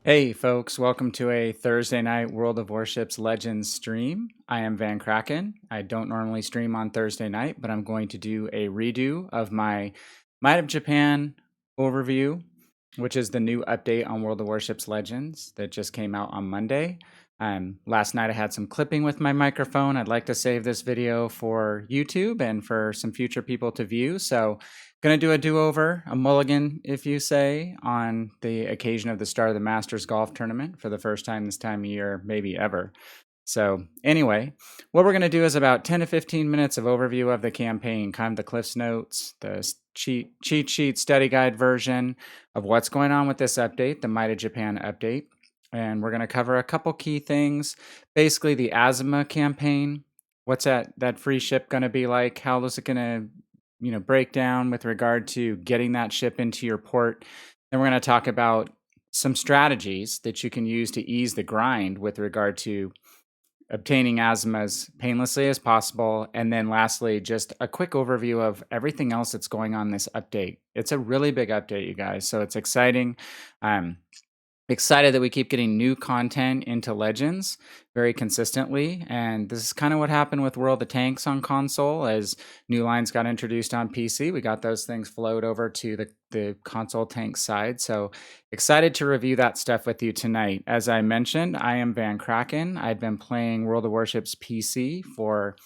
Hey folks, welcome to a Thursday night World of Warships Legends stream. I am Van Kraken. I don't normally stream on Thursday night, but I'm going to do a redo of my Might of Japan overview, which is the new update on World of Warships Legends that just came out on Monday. Last night I had some clipping with my microphone. I'd like to save this video for YouTube and for some future people to view. So going to do a do-over, a mulligan, if you say, on the occasion of the start of the Masters Golf Tournament for the first time this time of year, maybe ever. So anyway, what we're going to do is about 10 to 15 minutes of overview of the campaign, kind of the Cliff's Notes, the cheat sheet study guide version of what's going on with this update, the Might of Japan update. And we're going to cover a couple key things, basically the Azuma campaign. What's that free ship going to be like? How is it going to break down with regard to getting that ship into your port. Then we're going to talk about some strategies that you can use to ease the grind with regard to obtaining Azuma as painlessly as possible. And then lastly, just a quick overview of everything else that's going on in this update. It's a really big update, you guys. So it's exciting. Excited that we keep getting new content into Legends very consistently. And this is kind of what happened with World of Tanks on console. As new lines got introduced on PC, we got those things flowed over to the console tank side. So excited to review that stuff with you tonight. As I mentioned, I am Van Kraken. I've been playing World of Warships PC for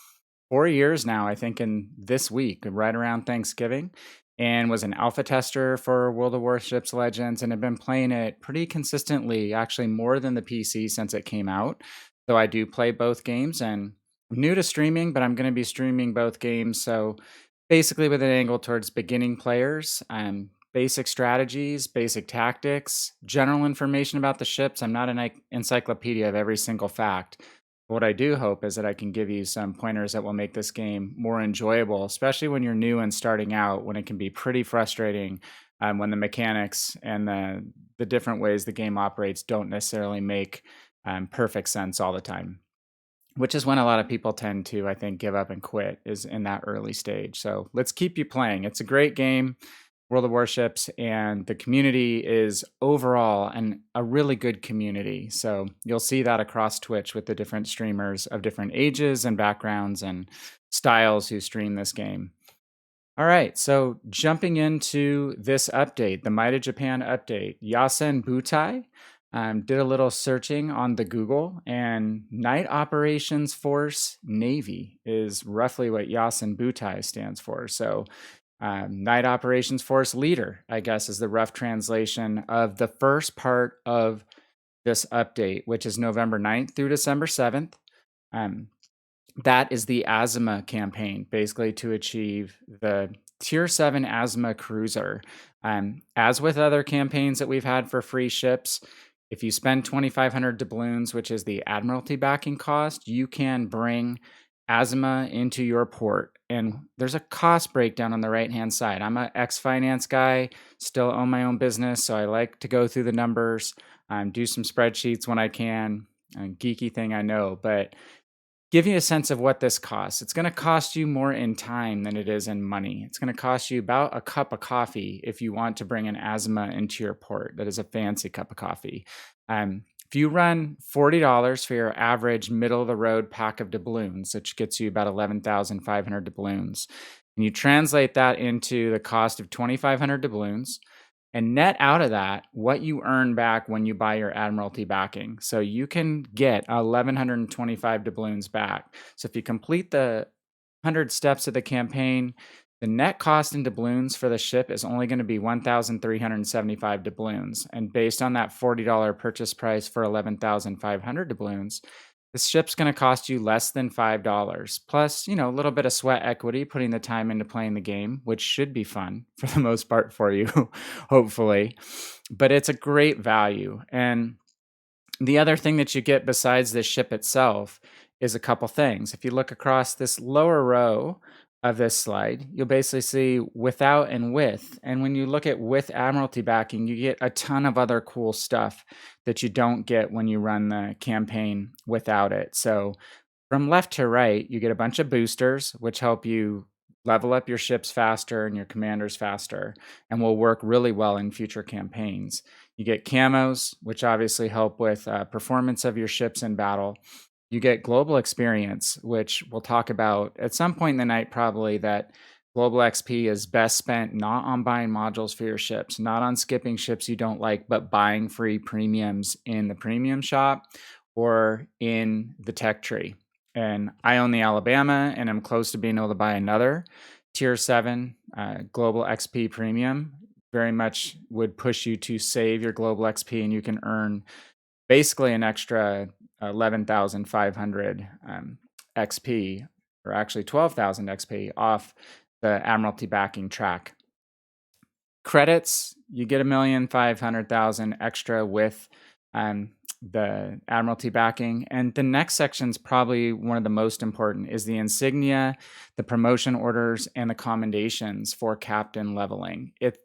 4 years now, I think in this week, right around Thanksgiving, and was an alpha tester for World of Warships Legends and have been playing it pretty consistently, actually more than the PC since it came out. So I do play both games, and I'm new to streaming, but I'm going to be streaming both games. So basically with an angle towards beginning players, basic strategies, basic tactics, general information about the ships. I'm not an encyclopedia of every single fact. What I do hope is that I can give you some pointers that will make this game more enjoyable, especially when you're new and starting out, when it can be pretty frustrating when the mechanics and the different ways the game operates don't necessarily make perfect sense all the time, which is when a lot of people tend to, I think, give up and quit, is in that early stage. So let's keep you playing. It's a great game, World of Warships, and the community is overall a really good community. So you'll see that across Twitch with the different streamers of different ages and backgrounds and styles who stream this game. All right, so jumping into this update, the Might of Japan update, Yasen Butai. Did a little searching on the Google, and Night Operations Force Navy is roughly what Yasen Butai stands for. So Night Operations Force Leader, I guess, is the rough translation of the first part of this update, which is November 9th through December 7th. That is the Azuma campaign, basically to achieve the Tier 7 Azuma Cruiser. As with other campaigns that we've had for free ships, if you spend 2,500 doubloons, which is the Admiralty backing cost, you can bring Azuma into your port. And there's a cost breakdown on the right-hand side. I'm an ex-finance guy, still own my own business, so I like to go through the numbers, do some spreadsheets when I can. A geeky thing, I know, but give you a sense of what this costs. It's going to cost you more in time than it is in money. It's going to cost you about a cup of coffee if you want to bring an Azuma into your port. That is a fancy cup of coffee. If you run $40 for your average middle-of-the-road pack of doubloons, which gets you about 11,500 doubloons, and you translate that into the cost of 2,500 doubloons, and net out of that what you earn back when you buy your Admiralty backing. So you can get 1,125 doubloons back. So if you complete the 100 steps of the campaign, the net cost in doubloons for the ship is only going to be 1,375 doubloons. And based on that $40 purchase price for 11,500 doubloons, this ship's going to cost you less than $5, plus, a little bit of sweat equity, putting the time into playing the game, which should be fun for the most part for you, hopefully. But it's a great value. And the other thing that you get besides the ship itself is a couple things. If you look across this lower row of this slide, you'll basically see without and with. And when you look at with Admiralty backing, you get a ton of other cool stuff that you don't get when you run the campaign without it. So from left to right, you get a bunch of boosters, which help you level up your ships faster and your commanders faster, and will work really well in future campaigns. You get camos, which obviously help with performance of your ships in battle. You get global experience, which we'll talk about at some point in the night, probably, that global XP is best spent not on buying modules for your ships, not on skipping ships you don't like, but buying free premiums in the premium shop or in the tech tree. And I own the Alabama, and I'm close to being able to buy another tier 7 global XP premium. Very much would push you to save your global XP, and you can earn basically an extra 11,500 XP, or actually 12,000 XP off the Admiralty backing track. Credits, you get 1,500,000 extra with the Admiralty backing. And the next section is probably one of the most important, is the insignia, the promotion orders, and the commendations for captain leveling. It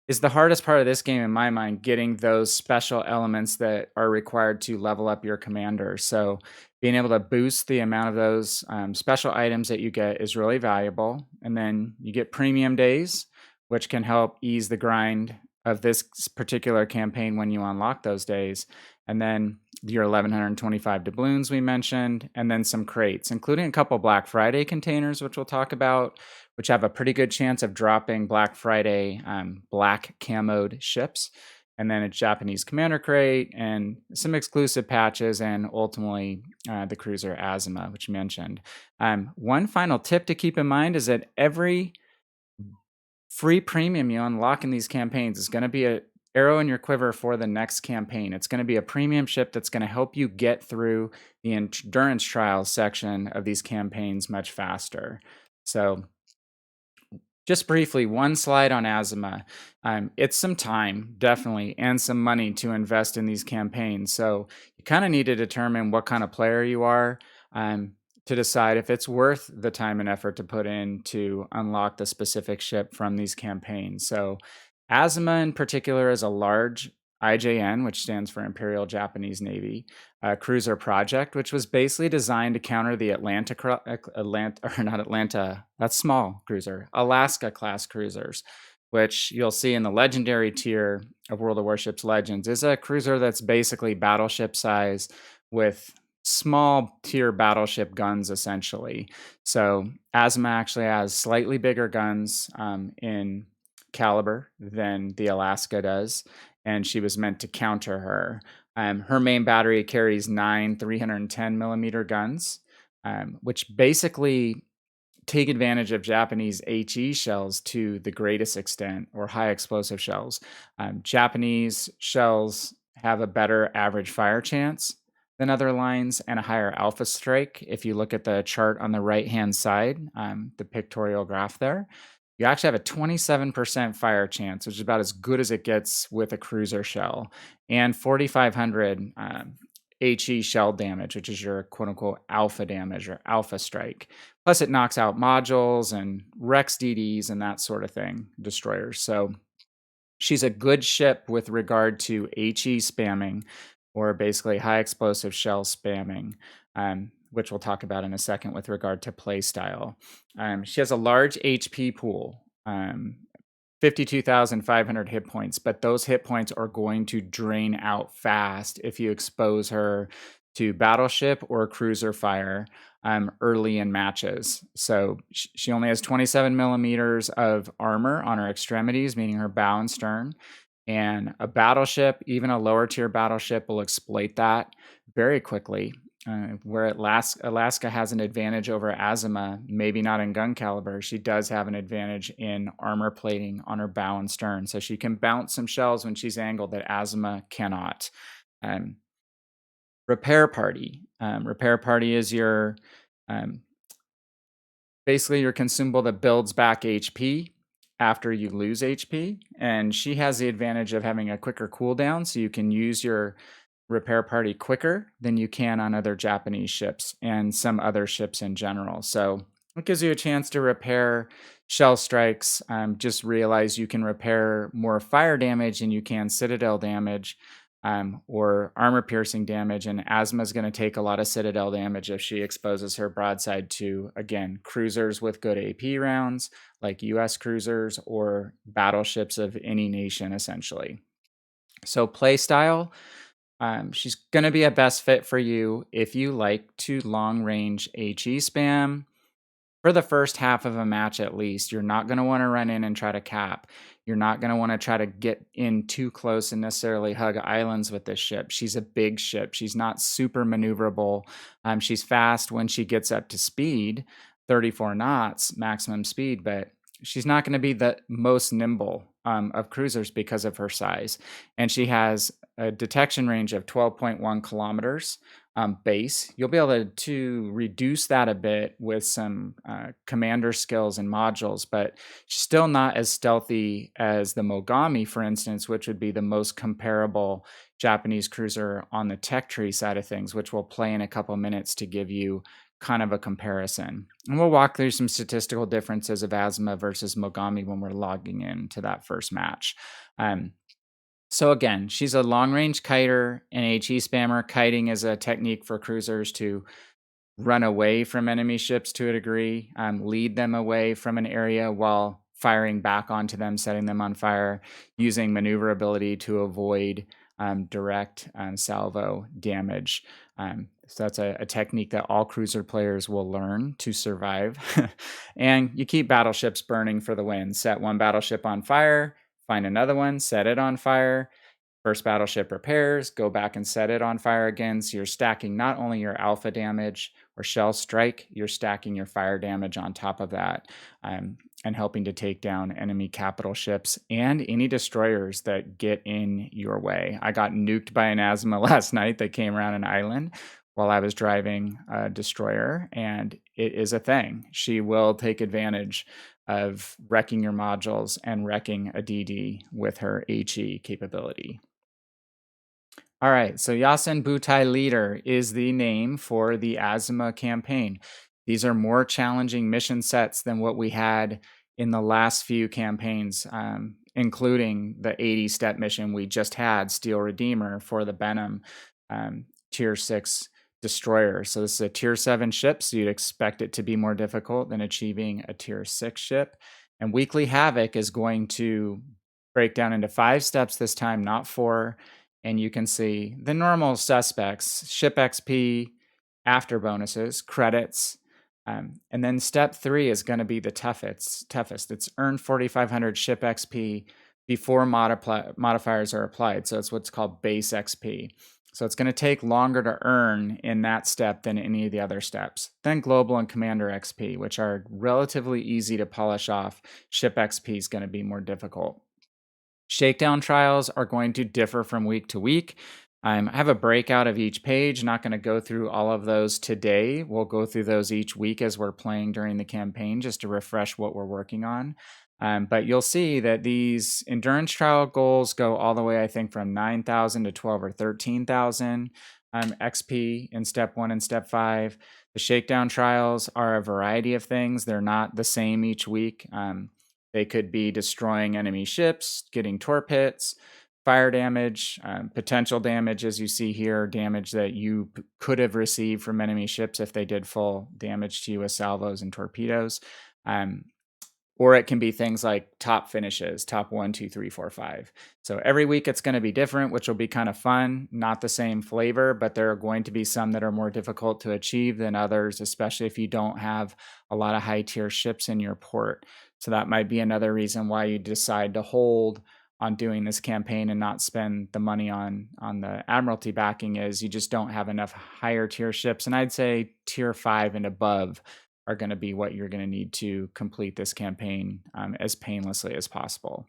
is the hardest part of this game in my mind, getting those special elements that are required to level up your commander. So being able to boost the amount of those special items that you get is really valuable. And then you get premium days, which can help ease the grind of this particular campaign when you unlock those days. And then your 1,125 doubloons we mentioned, and then some crates, including a couple Black Friday containers, which we'll talk about, which have a pretty good chance of dropping Black Friday black camoed ships, and then a Japanese commander crate, and some exclusive patches, and ultimately the cruiser Azuma, which you mentioned. One final tip to keep in mind is that every free premium you unlock in these campaigns is going to be an arrow in your quiver for the next campaign. It's going to be a premium ship that's going to help you get through the endurance trials section of these campaigns much faster. So just briefly, one slide on Azuma. It's some time, definitely, and some money to invest in these campaigns. So you kind of need to determine what kind of player you are to decide if it's worth the time and effort to put in to unlock the specific ship from these campaigns. So Azuma in particular is a large IJN, which stands for Imperial Japanese Navy, cruiser project, which was basically designed to counter the that's small cruiser, Alaska class cruisers, which you'll see in the legendary tier of World of Warships Legends, is a cruiser that's basically battleship size with small tier battleship guns, essentially. So Azuma actually has slightly bigger guns in caliber than the Alaska does, and she was meant to counter her. Her main battery carries 9 310 millimeter guns, which basically take advantage of Japanese HE shells to the greatest extent, or high explosive shells. Japanese shells have a better average fire chance than other lines and a higher alpha strike. If you look at the chart on the right-hand side, the pictorial graph there, you actually have a 27% fire chance, which is about as good as it gets with a cruiser shell, and 4,500 HE shell damage, which is your quote-unquote alpha damage or alpha strike. Plus it knocks out modules and wrecks DDs and that sort of thing, destroyers. So she's a good ship with regard to HE spamming, or basically high explosive shell spamming, which we'll talk about in a second with regard to play style. She has a large HP pool, 52,500 hit points, but those hit points are going to drain out fast if you expose her to battleship or cruiser fire early in matches. So she only has 27 millimeters of armor on her extremities, meaning her bow and stern. And a battleship, even a lower tier battleship, will exploit that very quickly. Where Alaska has an advantage over Azuma, maybe not in gun caliber, she does have an advantage in armor plating on her bow and stern. So she can bounce some shells when she's angled that Azuma cannot. Repair party. Repair party is your basically your consumable that builds back HP after you lose HP. And she has the advantage of having a quicker cooldown, so you can use your repair party quicker than you can on other Japanese ships and some other ships in general. So it gives you a chance to repair shell strikes. Just realize you can repair more fire damage than you can citadel damage or armor piercing damage. And Azuma is going to take a lot of citadel damage if she exposes her broadside to, again, cruisers with good AP rounds like US cruisers or battleships of any nation, essentially. So play style, she's going to be a best fit for you if you like to long range HE spam for the first half of a match at least. You're not going to want to run in and try to cap. You're not going to want to try to get in too close and necessarily hug islands with this ship. She's a big ship. She's not super maneuverable. She's fast when she gets up to speed, 34 knots maximum speed, but she's not going to be the most nimble of cruisers because of her size. And she has a detection range of 12.1 kilometers base. You'll be able to reduce that a bit with some commander skills and modules, but she's still not as stealthy as the Mogami, for instance, which would be the most comparable Japanese cruiser on the tech tree side of things, which we'll play in a couple minutes to give you kind of a comparison. And we'll walk through some statistical differences of Azuma versus Mogami when we're logging into that first match. So again, she's a long-range kiter and HE spammer. Kiting is a technique for cruisers to run away from enemy ships to a degree, lead them away from an area while firing back onto them, setting them on fire, using maneuverability to avoid direct salvo damage. So that's a technique that all cruiser players will learn to survive. And you keep battleships burning for the win. Set one battleship on fire, find another one, set it on fire. First battleship repairs, go back and set it on fire again. So you're stacking not only your alpha damage or shell strike, you're stacking your fire damage on top of that, and helping to take down enemy capital ships and any destroyers that get in your way. I got nuked by an Azuma last night that came around an island while I was driving a destroyer, and it is a thing. She will take advantage of wrecking your modules and wrecking a DD with her HE capability. All right, so Yasen Butai Leader is the name for the Azuma campaign. These are more challenging mission sets than what we had in the last few campaigns, including the 80-step mission we just had, Steel Redeemer, for the Benham Tier 6 destroyer. So this is a Tier 7 ship, so you'd expect it to be more difficult than achieving a Tier 6 ship. And Weekly Havoc is going to break down into 5 steps this time, not 4. And you can see the normal suspects: ship XP, after bonuses, credits, and then step 3 is going to be the toughest. It's earn 4,500 ship XP before modifiers are applied. So it's what's called base XP. So it's going to take longer to earn in that step than any of the other steps. Then global and commander XP, which are relatively easy to polish off. Ship XP is going to be more difficult. Shakedown trials are going to differ from week to week. I have a breakout of each page. Not going to go through all of those today. We'll go through those each week as we're playing during the campaign, just to refresh what we're working on. But you'll see that these endurance trial goals go all the way, I think, from 9,000 to 12 or 13,000 XP in step 1 and step 5. The shakedown trials are a variety of things. They're not the same each week. They could be destroying enemy ships, getting torp hits, fire damage, potential damage, as you see here, damage that you could have received from enemy ships if they did full damage to you with salvos and torpedoes. Or it can be things like top finishes, top 1, 2, 3, 4, 5. So every week it's going to be different, which will be kind of fun. Not the same flavor, but there are going to be some that are more difficult to achieve than others, especially if you don't have a lot of high tier ships in your port. So that might be another reason why you decide to hold on doing this campaign and not spend the money on the Admiralty backing, is you just don't have enough higher tier ships. And I'd say tier 5 and above are going to be what you're going to need to complete this campaign as painlessly as possible.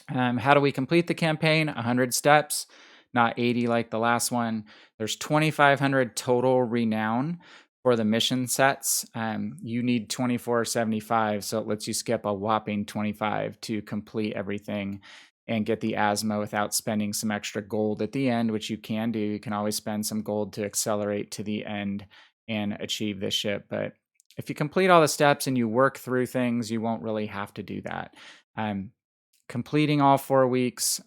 How do we complete the campaign? 100 steps, not 80 like the last one. There's 2,500 total renown for the mission sets. You need 2475, so it lets you skip a whopping 25 to complete everything and get the Azuma without spending some extra gold at the end, which you can do. You can always spend some gold to accelerate to the end and achieve this ship. But if you complete all the steps and you work through things, you won't really have to do that. Completing all 4 weeks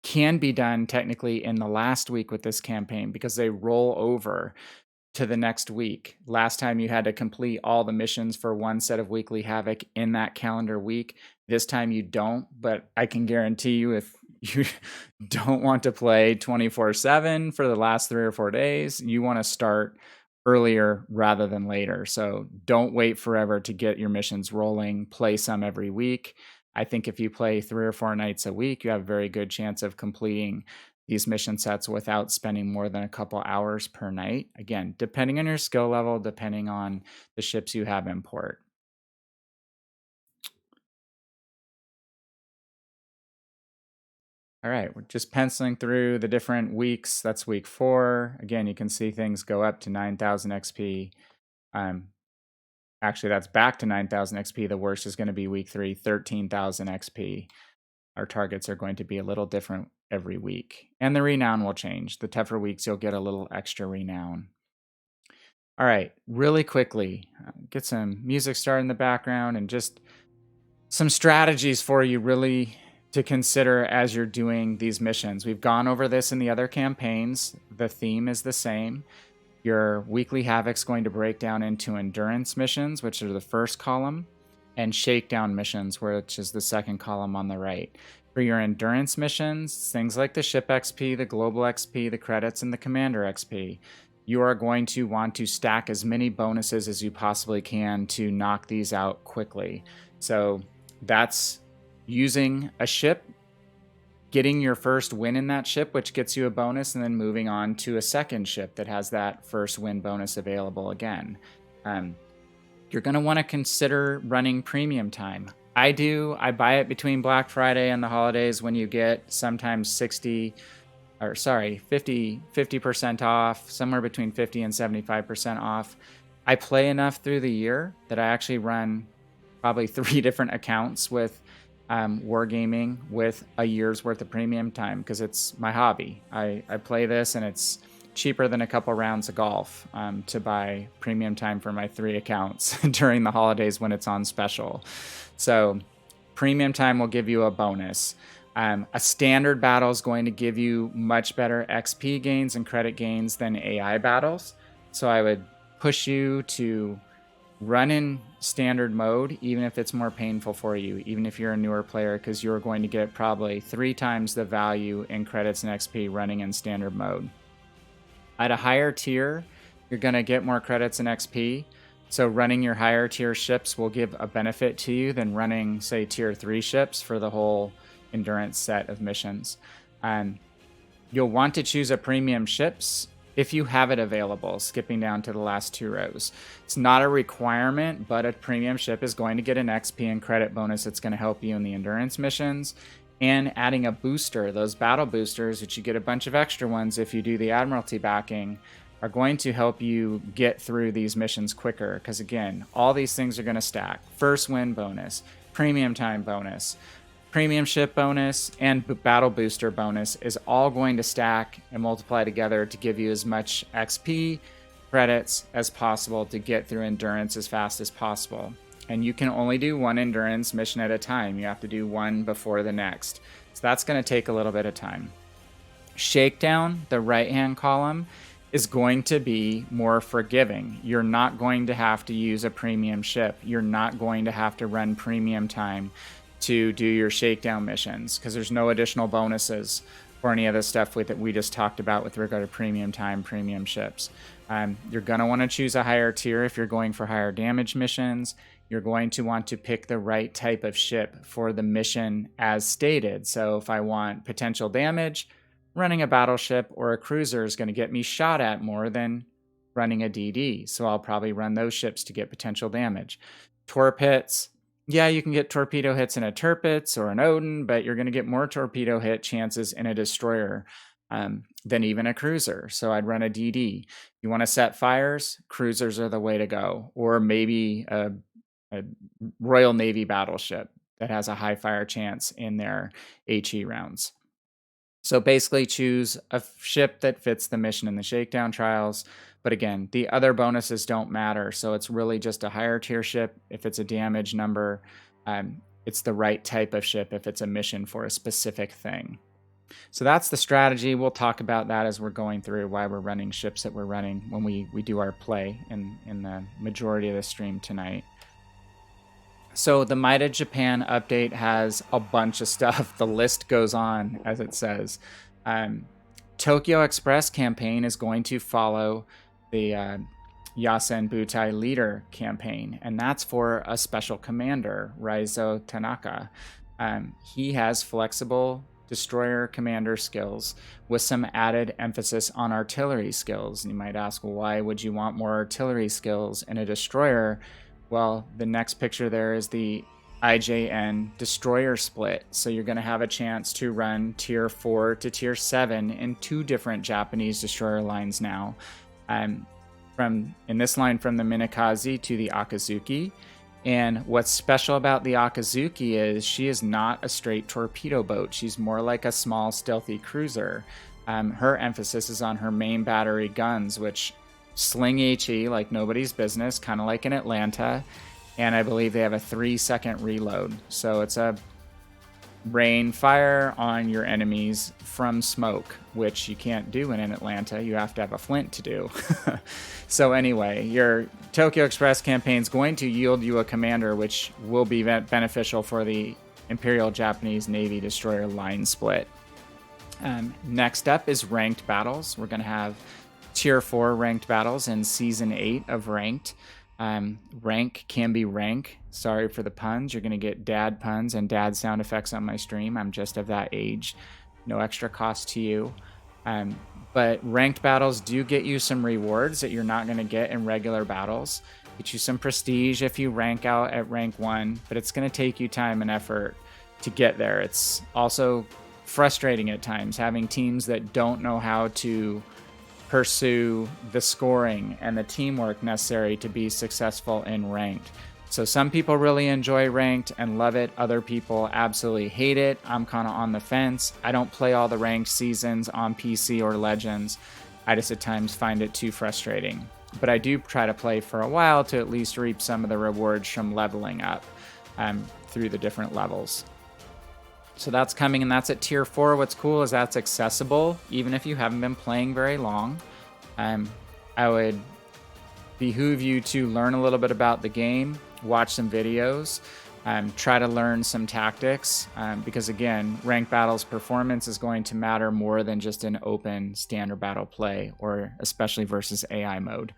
can be done technically in the last week with this campaign because they roll over to the next week. Last time you had to complete all the missions for one set of Weekly Havoc in that calendar week. This time you don't, but I can guarantee you if you don't want to play 24/7 for the last 3 or 4 days. You want to start earlier rather than later. So don't wait forever to get your missions rolling. Play some every week. I think if you play 3 or 4 nights a week, you have a very good chance of completing these mission sets without spending more than a couple hours per night. Again, depending on your skill level, depending on the ships you have in port. All right, we're just penciling through the different weeks. That's week 4. Again, you can see things go up to 9,000 XP. Actually, that's back to 9,000 XP. The worst is going to be week 3, 13,000 XP. Our targets are going to be a little different every week. And the renown will change. The tougher weeks, you'll get a little extra renown. All right, really quickly, get some music started in the background and just some strategies for you really to consider as you're doing these missions. We've gone over this in the other campaigns. The theme is the same. Your weekly Havoc's going to break down into endurance missions, which are the first column, and shakedown missions, which is the second column on the right. For your endurance missions, things like the ship XP, the global XP, the credits, and the commander XP, you are going to want to stack as many bonuses as you possibly can to knock these out quickly. So that's using a ship, getting your first win in that ship, which gets you a bonus, and then moving on to a second ship that has that first win bonus available again. You're going to want to consider running premium time. I do. I buy it between Black Friday and the holidays when you get sometimes 50% off, somewhere between 50 and 75% off. I play enough through the year that I actually run probably 3 different accounts with Wargaming with a year's worth of premium time because it's my hobby. I play this and it's cheaper than a couple rounds of golf to buy premium time for my 3 accounts during the holidays when it's on special. So premium time will give you a bonus. A standard battle is going to give you much better XP gains and credit gains than AI battles. So I would push you to run in standard mode, even if it's more painful for you, even if you're a newer player, because you're going to get probably 3 times the value in credits and XP running in standard mode. At a higher tier, you're going to get more credits and XP. So running your higher tier ships will give a benefit to you than running, say, tier 3 ships for the whole endurance set of missions. You'll want to choose a premium ships if you have it available, skipping down to the last 2 rows. It's not a requirement, but a premium ship is going to get an XP and credit bonus that's going to help you in the endurance missions. And adding a booster, those battle boosters, which you get a bunch of extra ones if you do the Admiralty backing, are going to help you get through these missions quicker. Because again, all these things are going to stack. First win bonus, premium time bonus, premium ship bonus, and battle booster bonus is all going to stack and multiply together to give you as much XP credits as possible to get through endurance as fast as possible. And you can only do 1 endurance mission at a time. You have to do 1 before the next. So that's going to take a little bit of time. Shakedown, the right-hand column, is going to be more forgiving. You're not going to have to use a premium ship. You're not going to have to run premium time to do your shakedown missions because there's no additional bonuses for any of the stuff that we just talked about with regard to premium time, premium ships. You're going to want to choose a higher tier if you're going for higher damage missions. You're going to want to pick the right type of ship for the mission as stated. So if I want potential damage, running a battleship or a cruiser is going to get me shot at more than running a DD. So I'll probably run those ships to get potential damage. Torpits, yeah, you can get torpedo hits in a Tirpitz or an Odin, but you're going to get more torpedo hit chances in a destroyer than even a cruiser. So I'd run a DD. You want to set fires? Cruisers are the way to go. Or maybe a Royal Navy battleship that has a high fire chance in their HE rounds. So basically choose a ship that fits the mission in the shakedown trials. But again, the other bonuses don't matter. So it's really just a higher tier ship. If it's a damage number, it's the right type of ship if it's a mission for a specific thing. So that's the strategy. We'll talk about that as we're going through why we're running ships that we're running when we do our play in the majority of the stream tonight. So the Might of Japan update has a bunch of stuff. The list goes on, as it says. Tokyo Express campaign is going to follow the Yasen Butai leader campaign, and that's for a special commander, Raizo Tanaka. He has flexible destroyer commander skills with some added emphasis on artillery skills. You might ask, well, why would you want more artillery skills in a destroyer? Well, the next picture there is the IJN destroyer split. So you're going to have a chance to run tier 4 to tier 7 in 2 different Japanese destroyer lines now. In this line from the Minakaze to the Akazuki. And what's special about the Akazuki is she is not a straight torpedo boat. She's more like a small stealthy cruiser. Her emphasis is on her main battery guns, which sling HE like nobody's business, kind of like in Atlanta. And I believe they have a 3-second reload. So it's a rain fire on your enemies from smoke, which you can't do in Atlanta. You have to have a flint to do. So anyway, your Tokyo Express campaign is going to yield you a commander, which will be beneficial for the Imperial Japanese Navy destroyer line split. Next up is ranked battles. We're going to have tier 4 ranked battles in season 8 of ranked. Rank can be rank. Sorry for the puns. You're going to get dad puns and dad sound effects on my stream. I'm just of that age. No extra cost to you. But ranked battles do get you some rewards that you're not going to get in regular battles. Get you some prestige if you rank out at rank 1, but it's going to take you time and effort to get there. It's also frustrating at times having teams that don't know how to pursue the scoring and the teamwork necessary to be successful in ranked. So some people really enjoy ranked and love it. Other people absolutely hate it. I'm kind of on the fence. I don't play all the ranked seasons on PC or Legends. I just at times find it too frustrating. But I do try to play for a while to at least reap some of the rewards from leveling up through the different levels. So that's coming, and that's at tier 4. What's cool is that's accessible even if you haven't been playing very long. I would behoove you to learn a little bit about the game, watch some videos, try to learn some tactics, because again, ranked battles performance is going to matter more than just an open standard battle play, or especially versus AI mode.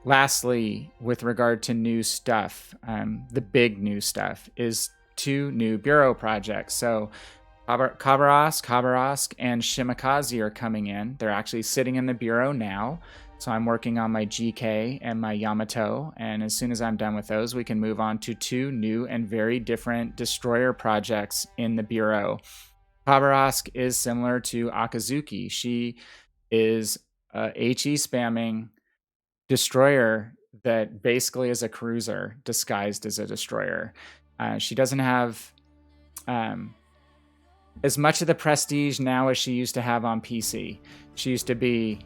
Lastly, with regard to new stuff, the big new stuff is 2 new bureau projects. So Khabarovsk, and Shimakaze are coming in. They're actually sitting in the bureau now. So I'm working on my GK and my Yamato, and as soon as I'm done with those, we can move on to 2 new and very different destroyer projects in the bureau. Khabarovsk is similar to Akazuki. She is a HE spamming destroyer that basically is a cruiser disguised as a destroyer. She doesn't have as much of the prestige now as she used to have on PC. She used to be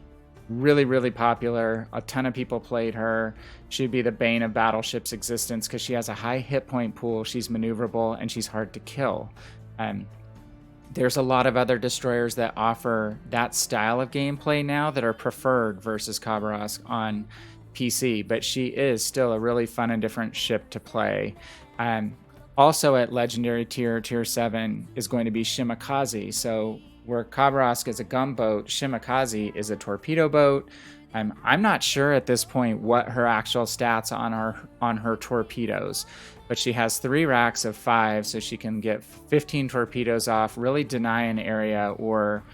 really, really popular. A ton of people played her. She'd be the bane of Battleship's existence because she has a high hit point pool. She's maneuverable and she's hard to kill. There's a lot of other destroyers that offer that style of gameplay now that are preferred versus Khabarovsk on PC, but she is still a really fun and different ship to play. Also at legendary tier 7 is going to be Shimakaze. So where Khabarovsk is a gunboat, Shimakaze is a torpedo boat. I'm not sure at this point what her actual stats on her torpedoes, but she has 3 racks of 5, so she can get 15 torpedoes off, really deny an area, or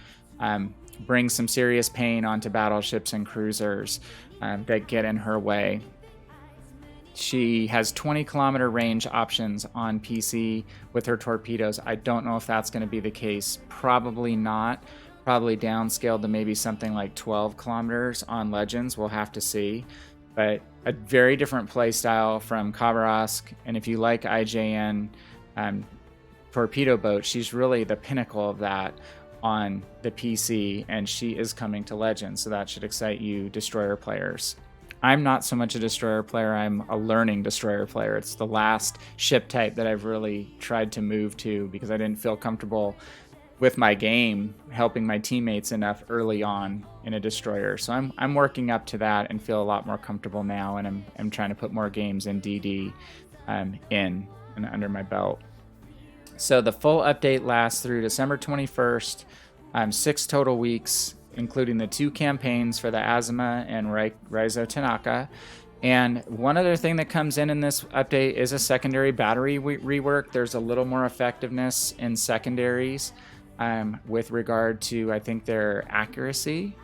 bring some serious pain onto battleships and cruisers that get in her way. She has 20-kilometer range options on PC with her torpedoes. I don't know if that's going to be the case. Probably not. Probably downscaled to maybe something like 12 kilometers on Legends. We'll have to see. But a very different play style from Khabarovsk. And if you like IJN torpedo boat, she's really the pinnacle of that on the PC. And she is coming to Legends, so that should excite you destroyer players. I'm not so much a destroyer player, I'm a learning destroyer player. It's the last ship type that I've really tried to move to because I didn't feel comfortable with my game helping my teammates enough early on in a destroyer. So I'm working up to that and feel a lot more comfortable now, and I'm trying to put more games in DD. in and under my belt. So the full update lasts through December 21st, 6 total weeks, including the 2 campaigns for the Azuma and Raizo Tanaka. And one other thing that comes in this update is a secondary battery rework. There's a little more effectiveness in secondaries with regard to, I think, their accuracy.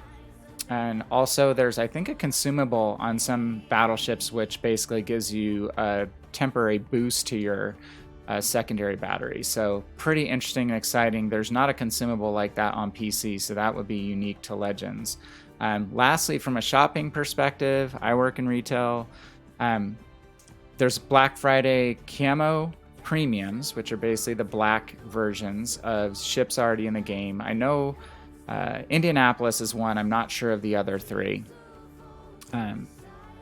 And also there's, I think, a consumable on some battleships which basically gives you a temporary boost to your secondary battery. So pretty interesting and exciting. There's not a consumable like that on PC, so that would be unique to Legends. Lastly, from a shopping perspective, I work in retail. There's Black Friday camo premiums, which are basically the black versions of ships already in the game. I know Indianapolis is one. I'm not sure of the other 3.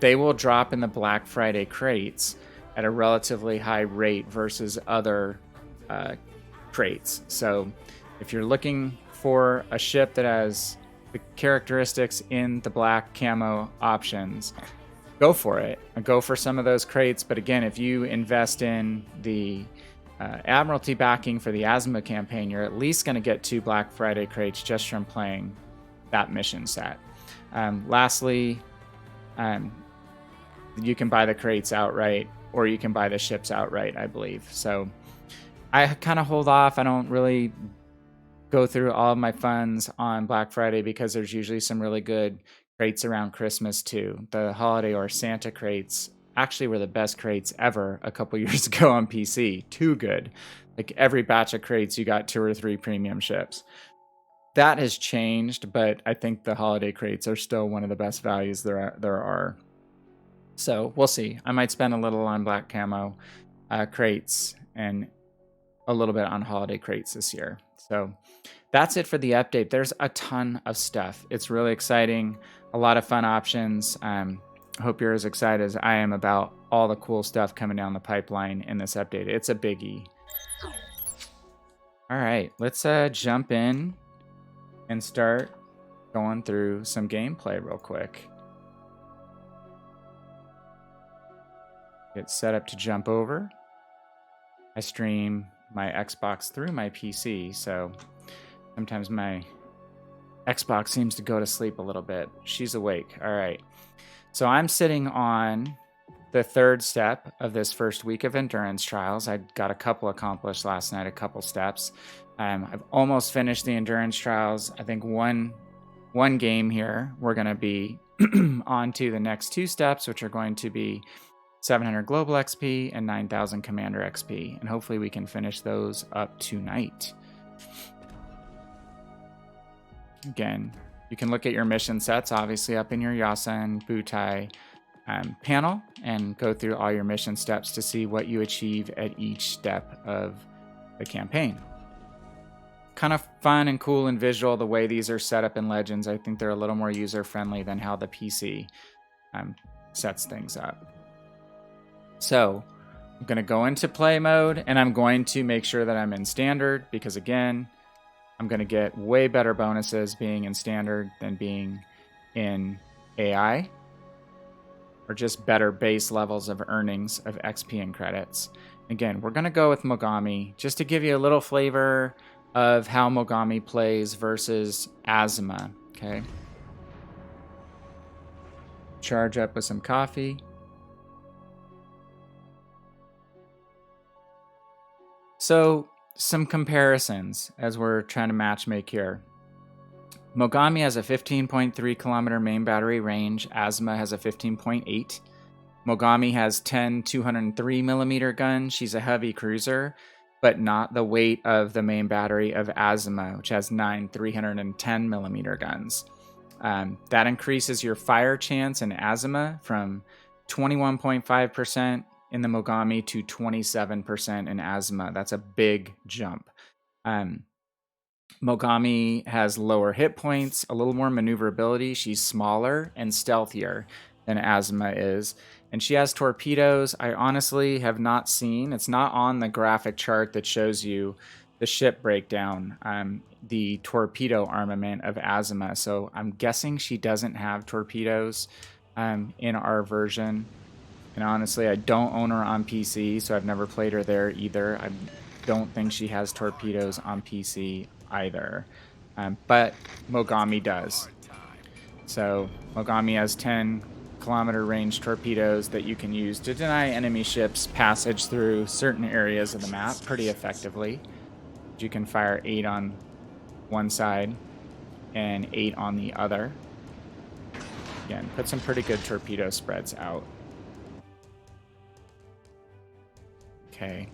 They will drop in the Black Friday crates at a relatively high rate versus other crates. So if you're looking for a ship that has the characteristics in the black camo options, go for it. Go for some of those crates. But again, if you invest in the Admiralty backing for the Azuma campaign, you're at least going to get 2 Black Friday crates just from playing that mission set. Lastly, you can buy the crates outright, or you can buy the ships outright, I believe. So I kind of hold off. I don't really go through all of my funds on Black Friday because there's usually some really good crates around Christmas too. The holiday or Santa crates actually were the best crates ever a couple years ago on PC. Too good. Like every batch of crates, you got 2 or 3 premium ships. That has changed, but I think the holiday crates are still one of the best values there are. So we'll see. I might spend a little on black camo crates and a little bit on holiday crates this year. So that's it for the update. There's a ton of stuff. It's really exciting. A lot of fun options. I hope you're as excited as I am about all the cool stuff coming down the pipeline in this update. It's a biggie. All right, let's jump in and start going through some gameplay real quick. Get set up to jump over. I stream my Xbox through my PC, so sometimes my Xbox seems to go to sleep a little bit. She's awake. All right. So I'm sitting on the 3rd step of this first week of endurance trials. I got a couple accomplished last night, a couple steps. I've almost finished the endurance trials. I think one game here, we're going to be on to the next 2 steps, which are going to be 700 global XP and 9,000 commander XP. And hopefully we can finish those up tonight. Again, you can look at your mission sets, obviously up in your Yasen, Butai panel, and go through all your mission steps to see what you achieve at each step of the campaign. Kind of fun and cool and visual the way these are set up in Legends. I think they're a little more user-friendly than how the PC sets things up. So I'm going to go into play mode, and I'm going to make sure that I'm in standard because, again, I'm going to get way better bonuses being in standard than being in AI, or just better base levels of earnings of XP and credits. Again, we're going to go with Mogami just to give you a little flavor of how Mogami plays versus Azuma. Okay. Charge up with some coffee. So some comparisons as we're trying to matchmake here. Mogami has a 15.3 kilometer main battery range. Azuma has a 15.8. Mogami has 10 203 millimeter guns. She's a heavy cruiser, but not the weight of the main battery of Azuma, which has 9 310 millimeter guns. That increases your fire chance in Azuma from 21.5% in the Mogami to 27% in Azuma. That's a big jump. Mogami has lower hit points, a little more maneuverability. She's smaller and stealthier than Azuma is. And she has torpedoes. I honestly have not seen, it's not on the graphic chart that shows you the ship breakdown, the torpedo armament of Azuma. So I'm guessing she doesn't have torpedoes in our version. And honestly, I don't own her on PC, so I've never played her there either. I don't think she has torpedoes on PC either. But Mogami does. So Mogami has 10-kilometer range torpedoes that you can use to deny enemy ships passage through certain areas of the map pretty effectively. You can fire 8 on one side and 8 on the other. Again, put some pretty good torpedo spreads out. Okay.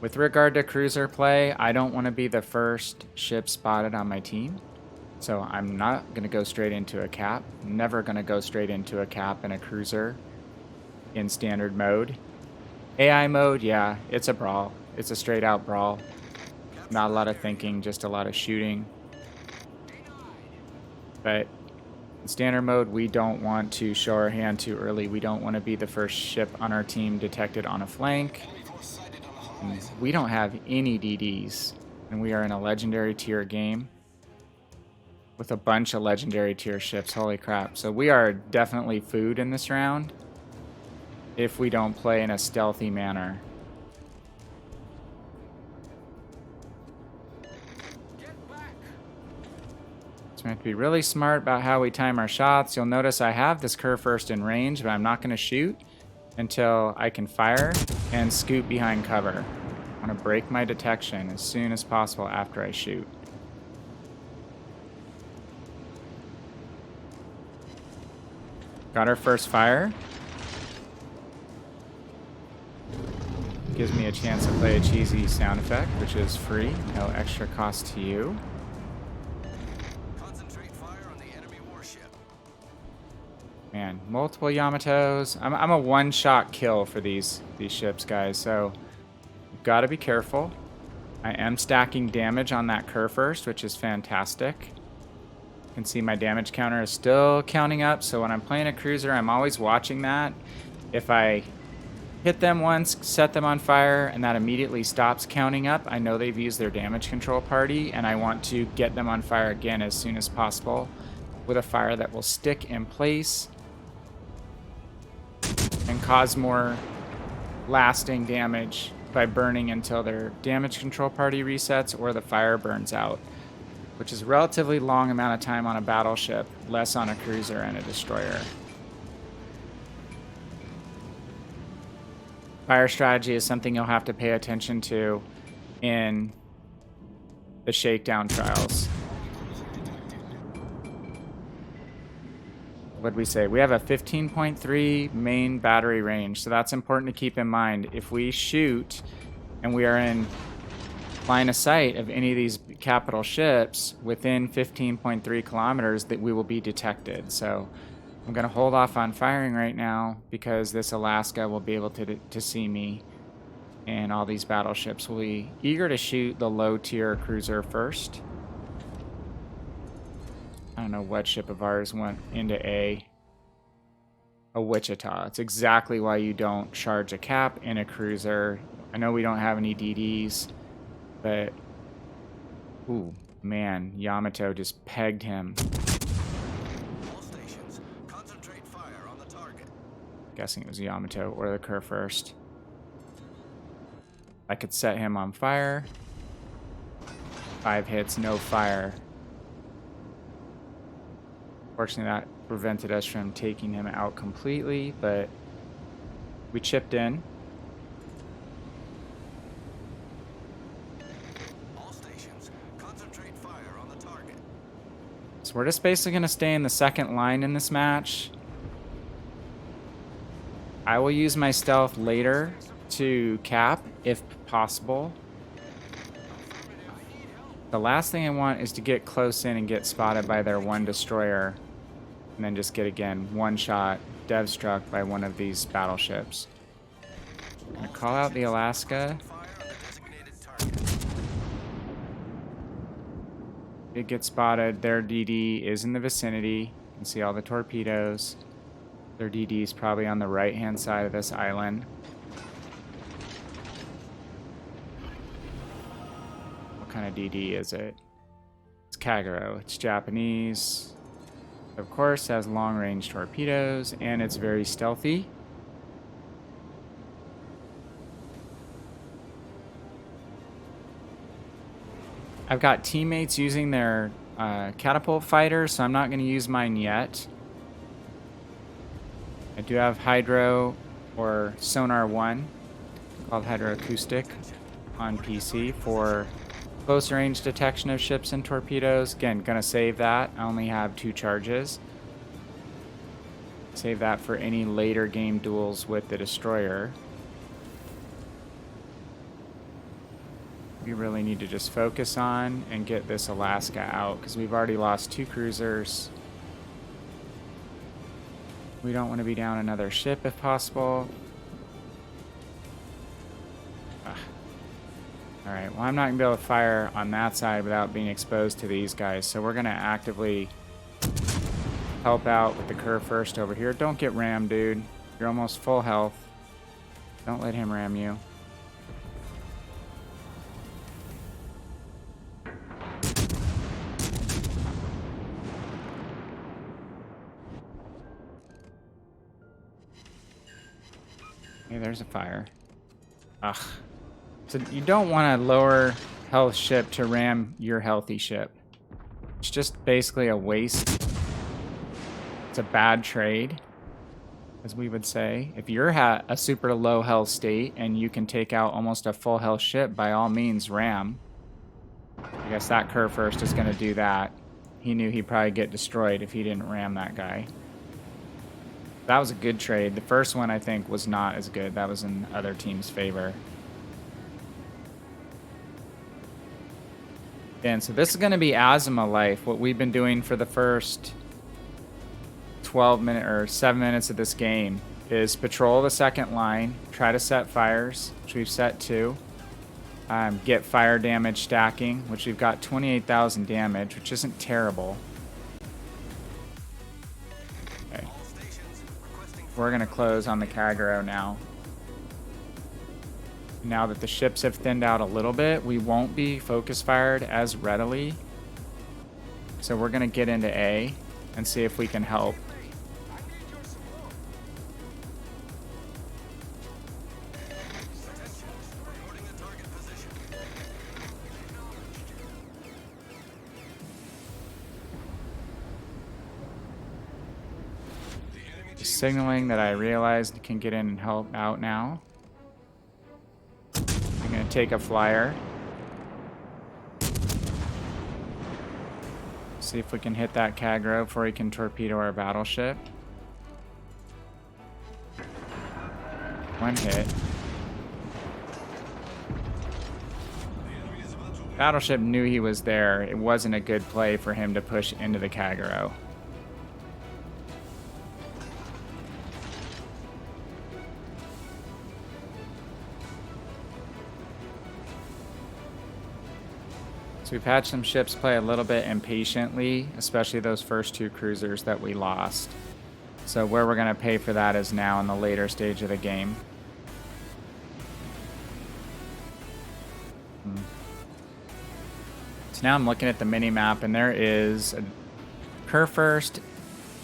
With regard to cruiser play, I don't want to be the first ship spotted on my team. So I'm not going to go straight into a cap. Never going to go straight into a cap in a cruiser in standard mode. AI mode, yeah, it's a brawl. It's a straight out brawl. Not a lot of thinking, just a lot of shooting. But in standard mode, we don't want to show our hand too early. We don't want to be the first ship on our team detected on a flank. And we don't have any DDs, and we are in a legendary tier game with a bunch of legendary tier ships. Holy crap. So we are definitely food in this round if we don't play in a stealthy manner. So we have to be really smart about how we time our shots. You'll notice I have this curve first in range, but I'm not going to shoot until I can fire and scoot behind cover. I want to break my detection as soon as possible after I shoot. Got our first fire. Gives me a chance to play a cheesy sound effect, which is free, no extra cost to you. Concentrate fire on the enemy warship. Man, multiple Yamatos. I'm a one-shot kill for these ships, guys, so you've got to be careful. I am stacking damage on that curve first, which is fantastic. You can see my damage counter is still counting up, so when I'm playing a cruiser, I'm always watching that. If I hit them once, set them on fire, and that immediately stops counting up, I know they've used their damage control party, and I want to get them on fire again as soon as possible with a fire that will stick in place and cause more lasting damage by burning until their damage control party resets or the fire burns out, which is a relatively long amount of time on a battleship, less on a cruiser and a destroyer. Fire strategy is something you'll have to pay attention to in the shakedown trials. What'd we say? We have a 15.3 main battery range, so that's important to keep in mind. If we shoot and we are in line of sight of any of these capital ships within 15.3 kilometers, that we will be detected. So I'm going to hold off on firing right now because this Alaska will be able to see me, and all these battleships will be eager to shoot the low tier cruiser first. I don't know what ship of ours went into a Wichita. It's exactly why you don't charge a cap in a cruiser. I know we don't have any DDs, but ooh, man, Yamato just pegged him. All stations, concentrate fire on the target. Guessing it was Yamato or the curve first. I could set him on fire. 5 hits, no fire. Fortunately, that prevented us from taking him out completely, but we chipped in. All stations, concentrate fire on the target. So we're just basically going to stay in the second line in this match. I will use my stealth later to cap, if possible. The last thing I want is to get close in and get spotted by their one destroyer, and then just get, again, one shot, dev struck by one of these battleships. I'm going to call out the Alaska. Fire on the designated target. It gets spotted. Their DD is in the vicinity. You can see all the torpedoes. Their DD is probably on the right-hand side of this island. What kind of DD is it? It's Kagero. It's Japanese. Of course, has long-range torpedoes, and it's very stealthy. I've got teammates using their catapult fighters, so I'm not going to use mine yet. I do have Hydro or Sonar 1, called Hydroacoustic, on PC for close range detection of ships and torpedoes. Again, gonna save that. I only have 2 charges. Save that for any later game duels with the destroyer. We really need to just focus on and get this Alaska out because we've already lost 2 cruisers. We don't want to be down another ship if possible. Alright, well I'm not going to be able to fire on that side without being exposed to these guys, so we're going to actively help out with the curve first over here. Don't get rammed, dude. You're almost full health. Don't let him ram you. Hey, there's a fire. Ugh. So you don't want a lower health ship to ram your healthy ship. It's just basically a waste. It's a bad trade, as we would say. If you're a super low health state and you can take out almost a full health ship, by all means ram. I guess that curve first is going to do that. He knew he'd probably get destroyed if he didn't ram that guy. That was a good trade. The first one, I think, was not as good. That was in other team's favor. And so this is going to be Azuma life, what we've been doing for the first 12 minutes or 7 minutes of this game is patrol the second line, try to set fires, which we've set 2, get fire damage stacking, which we've got 28,000 damage, which isn't terrible. Okay. We're going to close on the Kagero now. Now that the ships have thinned out a little bit, we won't be focus fired as readily. So we're going to get into A and see if we can help. Just signaling that I realized can get in and help out now. I'm going to take a flyer. See if we can hit that Kagero before he can torpedo our battleship. 1 hit. Battleship knew he was there. It wasn't a good play for him to push into the Kagero. So we've had some ships play a little bit impatiently, especially those first 2 cruisers that we lost. So where we're going to pay for that is now in the later stage of the game. So now I'm looking at the mini-map, and there is a Kurfürst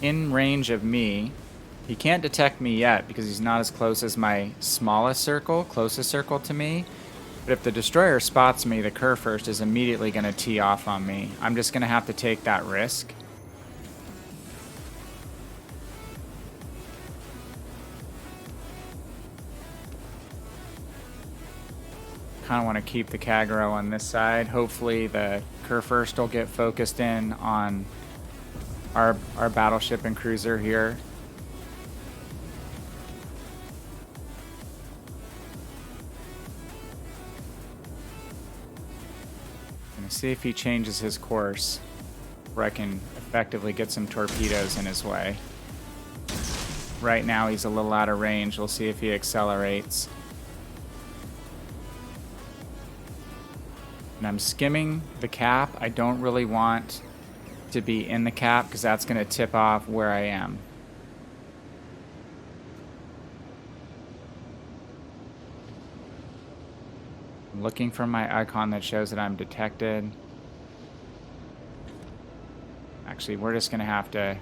in range of me. He can't detect me yet because he's not as close as my smallest circle, closest circle to me. But if the destroyer spots me, the Kurfürst is immediately going to tee off on me. I'm just going to have to take that risk. Kind of want to keep the Kagero on this side. Hopefully the Kurfürst will get focused in on our battleship and cruiser here. See if he changes his course where I can effectively get some torpedoes in his way. Right now he's a little out of range. We'll see if he accelerates. And I'm skimming the cap. I don't really want to be in the cap because that's going to tip off where I am. Looking for my icon that shows that I'm detected. Actually, we're just gonna have to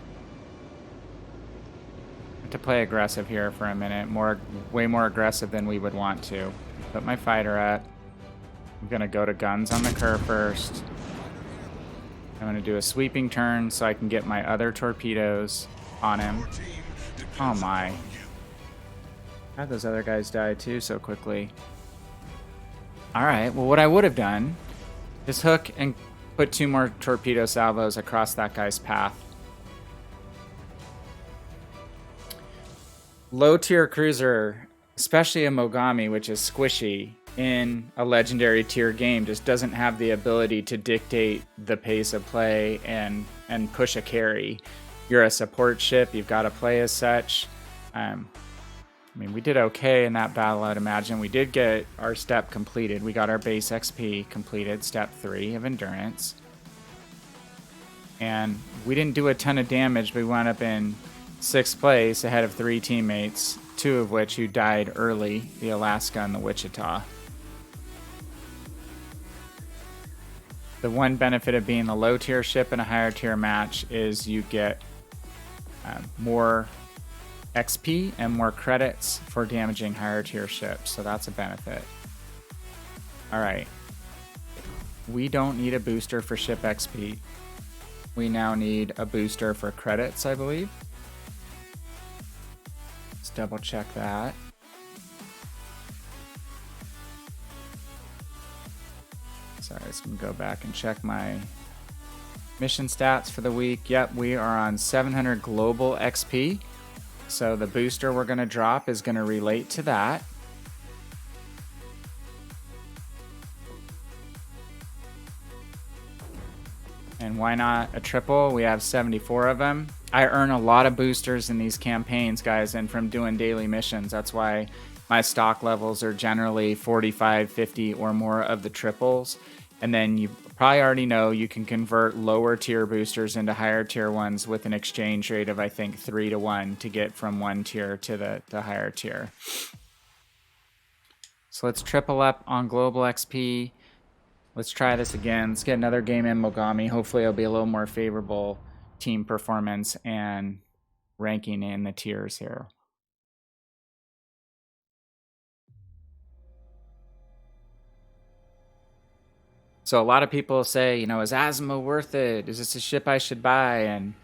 play aggressive here for a minute. Way more aggressive than we would want to. Put my fighter at. I'm gonna go to guns on the curve first. I'm going to do a sweeping turn so I can get my other torpedoes on him. Oh my. How'd those other guys die too so quickly? Alright, well what I would have done is hook and put 2 more torpedo salvos across that guy's path. Low tier cruiser, especially a Mogami, which is squishy in a legendary tier game, just doesn't have the ability to dictate the pace of play and push a carry. You're a support ship, you've got to play as such. I mean, we did okay in that battle, I'd imagine. We did get our step completed. We got our base XP completed, step 3 of endurance. And we didn't do a ton of damage. We wound up in 6th place ahead of 3 teammates, 2 of which who died early, the Alaska and the Wichita. The one benefit of being a low tier ship in a higher tier match is you get more XP and more credits for damaging higher tier ships, so that's a benefit. Alright. We don't need a booster for ship XP. We now need a booster for credits, I believe. Let's double check that. Sorry, I just gonna go back and check my mission stats for the week. Yep, we are on 700 global XP. So the booster we're going to drop is going to relate to that. And why not a triple? We have 74 of them. I earn a lot of boosters in these campaigns, guys, and from doing daily missions. That's why my stock levels are generally 45, 50 or more of the triples. And then you probably already know you can convert lower tier boosters into higher tier ones with an exchange rate of, I think, 3-to-1 to get from one tier to the higher tier. So let's triple up on global XP. Let's try this again. Let's get another game in Mogami. Hopefully it'll be a little more favorable team performance and ranking in the tiers here. So a lot of people say, you know, is Azuma worth it? Is this a ship I should buy? And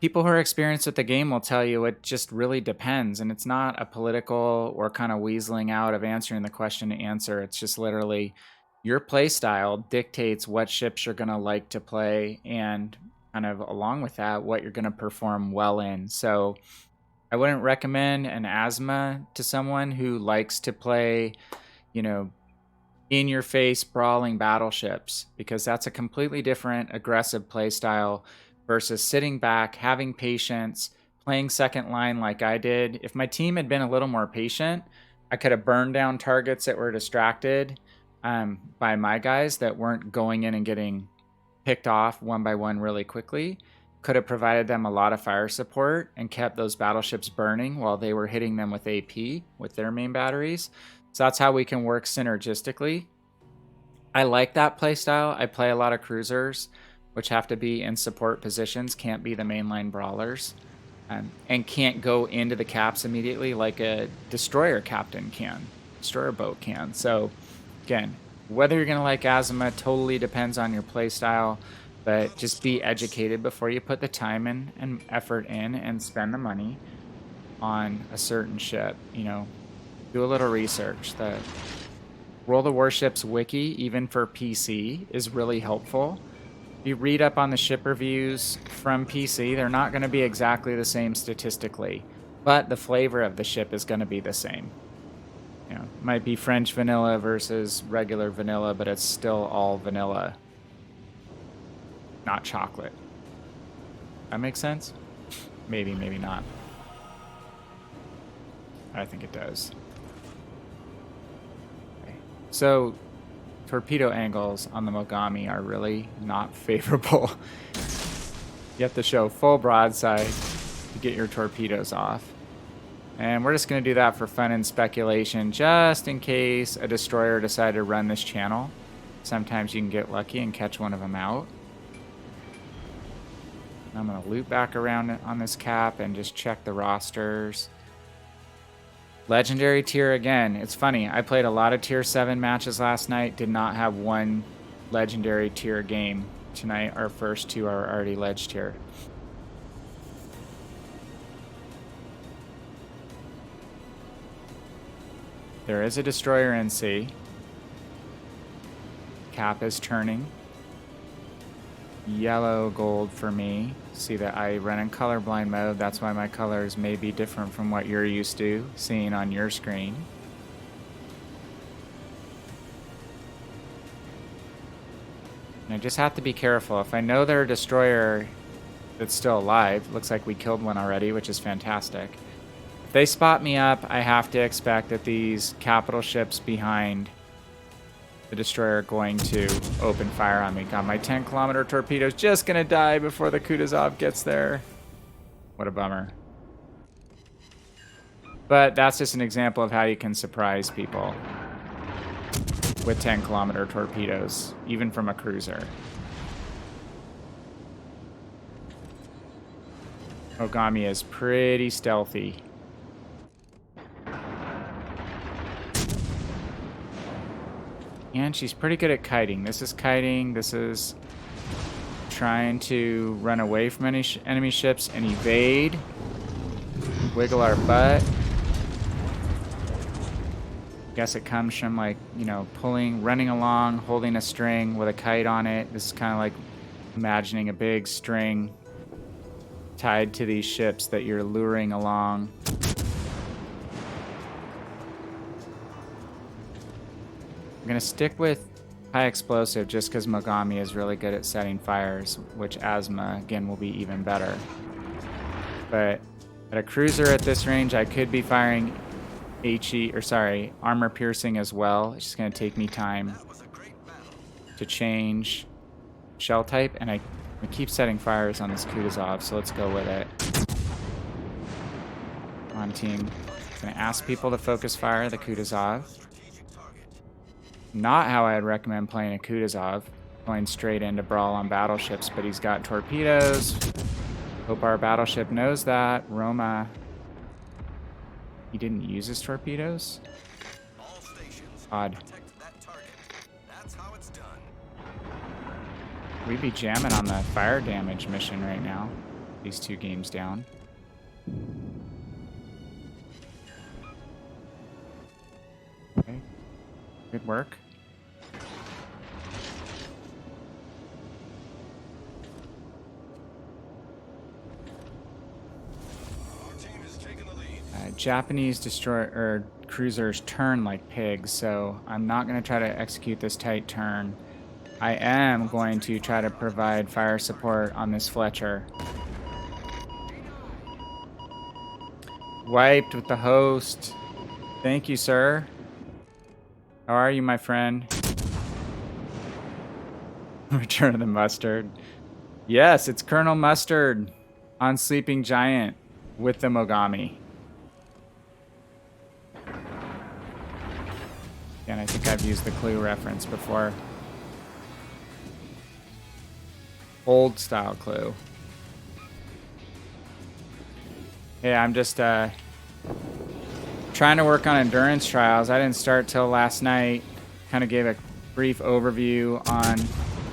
people who are experienced with the game will tell you it just really depends. And it's not a political or kind of weaseling out of answering the question to answer. It's just literally your play style dictates what ships you're going to like to play, and kind of along with that, what you're going to perform well in. So I wouldn't recommend an Azuma to someone who likes to play, you know, in-your-face brawling battleships, because that's a completely different aggressive play style versus sitting back, having patience, playing second line like I did. If my team had been a little more patient, I could have burned down targets that were distracted by my guys that weren't going in and getting picked off one by one really quickly. Could have provided them a lot of fire support and kept those battleships burning while they were hitting them with AP with their main batteries. So that's how we can work synergistically. I like that play style. I play a lot of cruisers, which have to be in support positions, can't be the mainline brawlers, and can't go into the caps immediately like a destroyer captain can, destroyer boat can. So again, whether you're going to like Azuma totally depends on your play style, but just be educated before you put the time in and effort in and spend the money on a certain ship. You know, do a little research. The World of Warships wiki, even for PC, is really helpful. If you read up on the ship reviews from PC, they're not going to be exactly the same statistically, but the flavor of the ship is going to be the same. You know, it might be French vanilla versus regular vanilla, but it's still all vanilla, not chocolate. That makes sense? Maybe, maybe not. I think it does. So, torpedo angles on the Mogami are really not favorable. You have to show full broadside to get your torpedoes off. And we're just going to do that for fun and speculation, just in case a destroyer decided to run this channel. Sometimes you can get lucky and catch one of them out. I'm going to loop back around on this cap and just check the rosters. Legendary tier again. It's funny. I played a lot of tier 7 matches last night. Did not have one legendary tier game tonight. Our first two are already ledged here. There is a destroyer in sea. Cap is turning. Yellow gold for me. See that I run in colorblind mode. That's why my colors may be different from what you're used to seeing on your screen. And I just have to be careful. If I know they're a destroyer that's still alive, looks like we killed one already, which is fantastic. If they spot me up, I have to expect that these capital ships behind the destroyer are going to open fire on me. God, my 10-kilometer torpedo's just gonna die before the Kutuzov gets there. What a bummer. But that's just an example of how you can surprise people with 10-kilometer torpedoes, even from a cruiser. Mogami is pretty stealthy. And she's pretty good at kiting. This is kiting. This is trying to run away from any enemy ships and evade. Wiggle our butt. Guess it comes from, like, you know, running along, holding a string with a kite on it. This is kind of like imagining a big string tied to these ships that you're luring along. I'm going to stick with high explosive just because Mogami is really good at setting fires, which Azuma, again, will be even better. But at a cruiser at this range, I could be firing armor piercing as well. It's just going to take me time to change shell type, and I keep setting fires on this Kutuzov, so let's go with it. Come on, team. I'm going to ask people to focus fire the Kutuzov. Not how I'd recommend playing a Kutuzov, going straight into brawl on battleships, but he's got torpedoes. Hope our battleship knows that. Roma, he didn't use his torpedoes? Odd. We'd be jamming on the fire damage mission right now. These 2 games down. Okay. Good work. Japanese destroyer cruisers turn like pigs, so I'm not going to try to execute this tight turn. I am going to try to provide fire support on this Fletcher. Wiped with the host. Thank you, sir. How are you, my friend? Return of the Mustard. Yes, it's Colonel Mustard on Sleeping Giant with the Mogami. And I think I've used the clue reference before. Old style clue. Hey, I'm just trying to work on endurance trials. I didn't start till last night. Kind of gave a brief overview on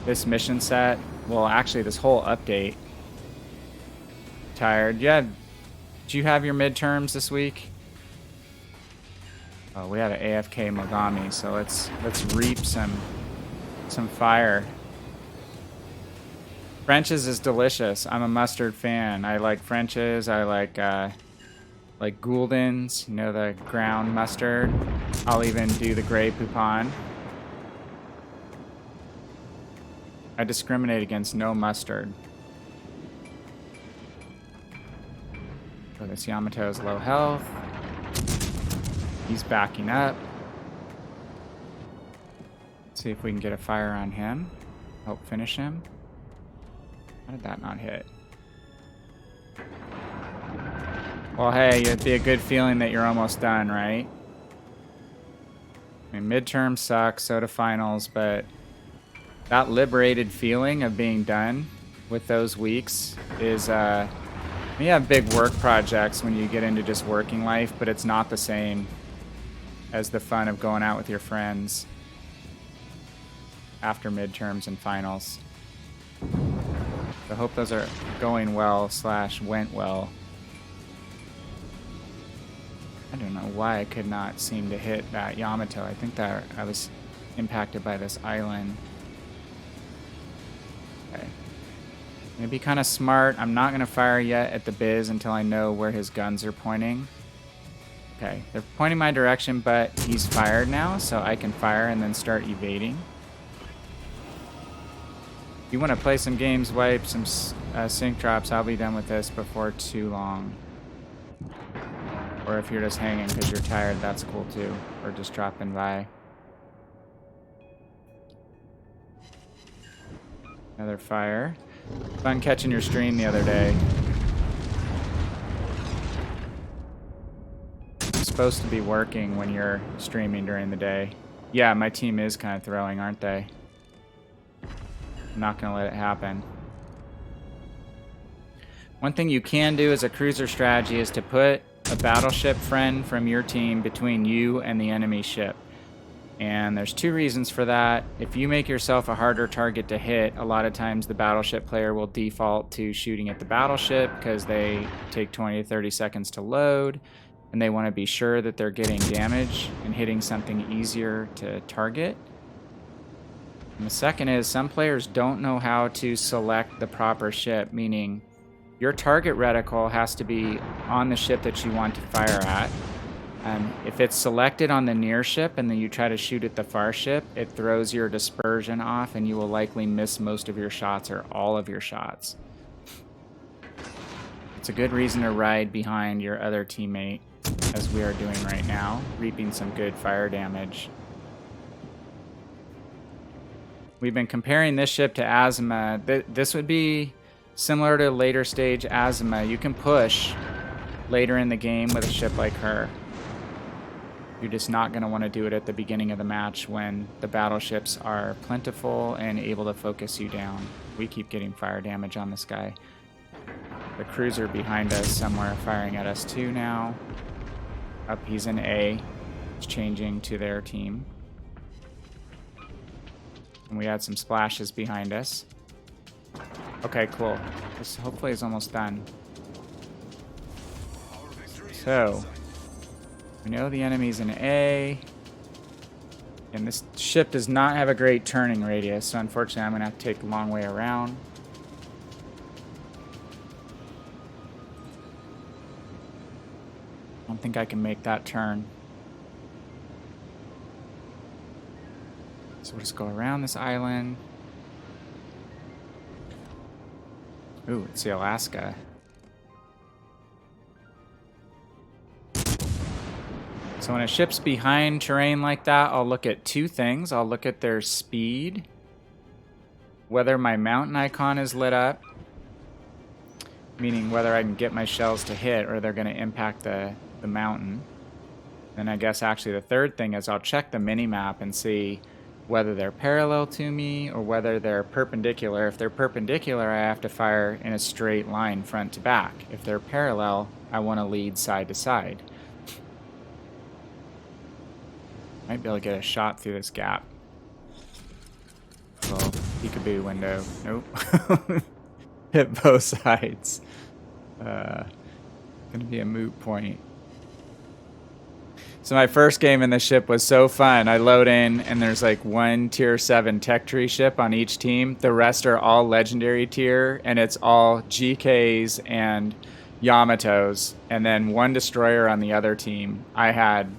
this mission set. Well, actually, this whole update. Tired. Yeah. Did you have your midterms this week? Oh, we had an AFK Mogami, so let's reap some fire. French's is delicious. I'm a mustard fan. I like French's. I like Gouldens, you know, the ground mustard. I'll even do the gray Poupon. I discriminate against no mustard. So this Yamato's low health. He's backing up. Let's see if we can get a fire on him. Help finish him. How did that not hit? Well, hey, it'd be a good feeling that you're almost done, right? I mean, midterms suck, so do finals, but that liberated feeling of being done with those weeks is, you have big work projects when you get into just working life, but it's not the same as the fun of going out with your friends after midterms and finals. I hope those are going well / went well. I don't know why I could not seem to hit that Yamato. I think that I was impacted by this island. Okay. I'm gonna be kind of smart. I'm not gonna fire yet at the Biz until I know where his guns are pointing. Okay, they're pointing my direction, but he's fired now, so I can fire and then start evading. If you want to play some games, wipe some sync drops, I'll be done with this before too long. Or if you're just hanging because you're tired, that's cool too. Or just dropping by. Another fire. Fun catching your stream the other day. It's supposed to be working when you're streaming during the day. Yeah, my team is kind of throwing, aren't they? I'm not going to let it happen. One thing you can do as a cruiser strategy is to put a battleship friend from your team between you and the enemy ship. And there's two reasons for that. If you make yourself a harder target to hit, a lot of times the battleship player will default to shooting at the battleship because they take 20 to 30 seconds to load, and they want to be sure that they're getting damage and hitting something easier to target. And the second is some players don't know how to select the proper ship, meaning your target reticle has to be on the ship that you want to fire at. If it's selected on the near ship and then you try to shoot at the far ship, it throws your dispersion off and you will likely miss most of your shots or all of your shots. It's a good reason to ride behind your other teammate, as we are doing right now, reaping some good fire damage. We've been comparing this ship to Azuma. This would be similar to later stage Azuma. You can push later in the game with a ship like her. You're just not going to want to do it at the beginning of the match when the battleships are plentiful and able to focus you down. We keep getting fire damage on this guy. The cruiser behind us somewhere firing at us too now. Up, he's in A. It's changing to their team. And we had some splashes behind us. Okay, cool. This hopefully is almost done. So, we know the enemy's in A. And this ship does not have a great turning radius, so unfortunately I'm going to have to take the long way around. I don't think I can make that turn. So we'll just go around this island. Ooh, it's the Alaska. So when a ship's behind terrain like that, I'll look at two things. I'll look at their speed, whether my mountain icon is lit up, meaning whether I can get my shells to hit or they're going to impact the mountain. Then I guess actually the third thing is I'll check the mini-map and see whether they're parallel to me or whether they're perpendicular. If they're perpendicular, I have to fire in a straight line front to back. If they're parallel, I want to lead side to side. Might be able to get a shot through this gap. Well, peekaboo window. Nope. Hit both sides. Gonna be a moot point. So my first game in the ship was so fun. I load in and there's like one tier 7 tech tree ship on each team. The rest are all legendary tier and it's all GKs and Yamatos and then one destroyer on the other team. I had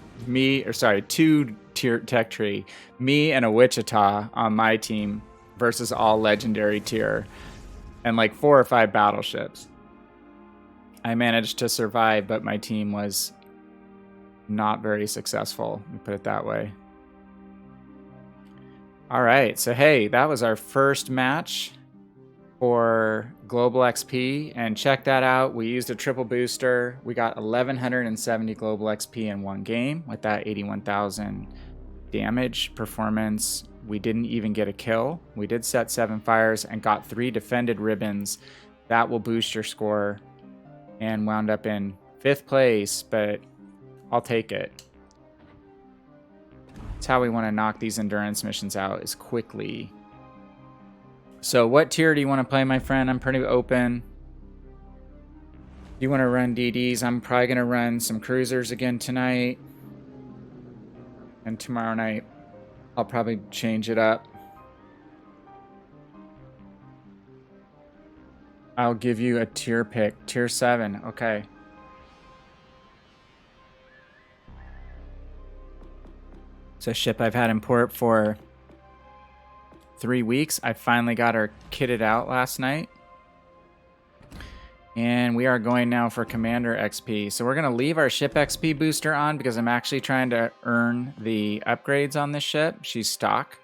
two tier tech tree, me and a Wichita on my team versus all legendary tier and like 4 or 5 battleships. I managed to survive, but my team was not very successful, let me put it that way. All right, so hey, that was our first match for Global XP, and check that out. We used a triple booster. We got 1170 Global XP in one game with that 81,000 damage performance. We didn't even get a kill. We did set 7 fires and got 3 defended ribbons. That will boost your score, and wound up in 5th place, but I'll take it. That's how we want to knock these endurance missions out, is quickly. So what tier do you want to play, my friend? I'm pretty open. You want to run DDs? I'm probably going to run some cruisers again tonight. And tomorrow night, I'll probably change it up. I'll give you a tier pick. Tier 7. Okay. It's a ship I've had in port for 3 weeks. I finally got her kitted out last night. And we are going now for Commander XP. So we're going to leave our ship XP booster on because I'm actually trying to earn the upgrades on this ship. She's stock.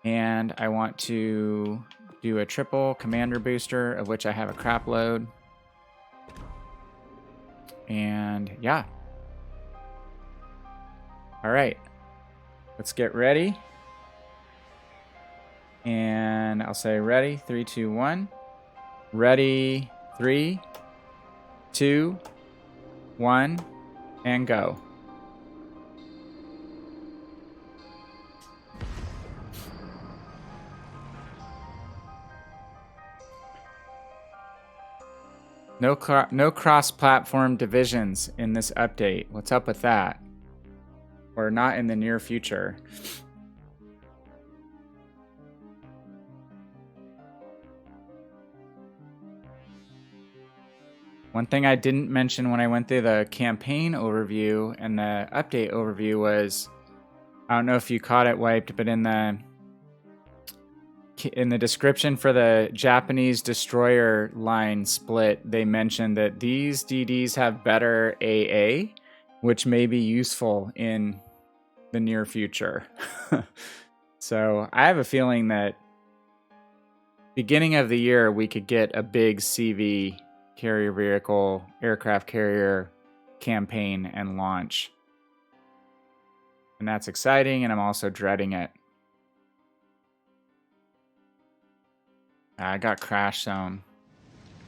And I want to do a triple Commander booster, of which I have a crap load. And yeah. All right. Let's get ready. And I'll say ready. 3, 2, 1. Ready. 3, 2, 1, and go. No cross-platform divisions in this update. What's up with that? Or not in the near future. One thing I didn't mention when I went through the campaign overview and the update overview was, I don't know if you caught it, Wiped, but in the description for the Japanese destroyer line split, they mentioned that these DDs have better AA, which may be useful in the near future. So I have a feeling that beginning of the year, we could get a big CV carrier vehicle, aircraft carrier campaign and launch. And that's exciting, and I'm also dreading it. I got crash zone.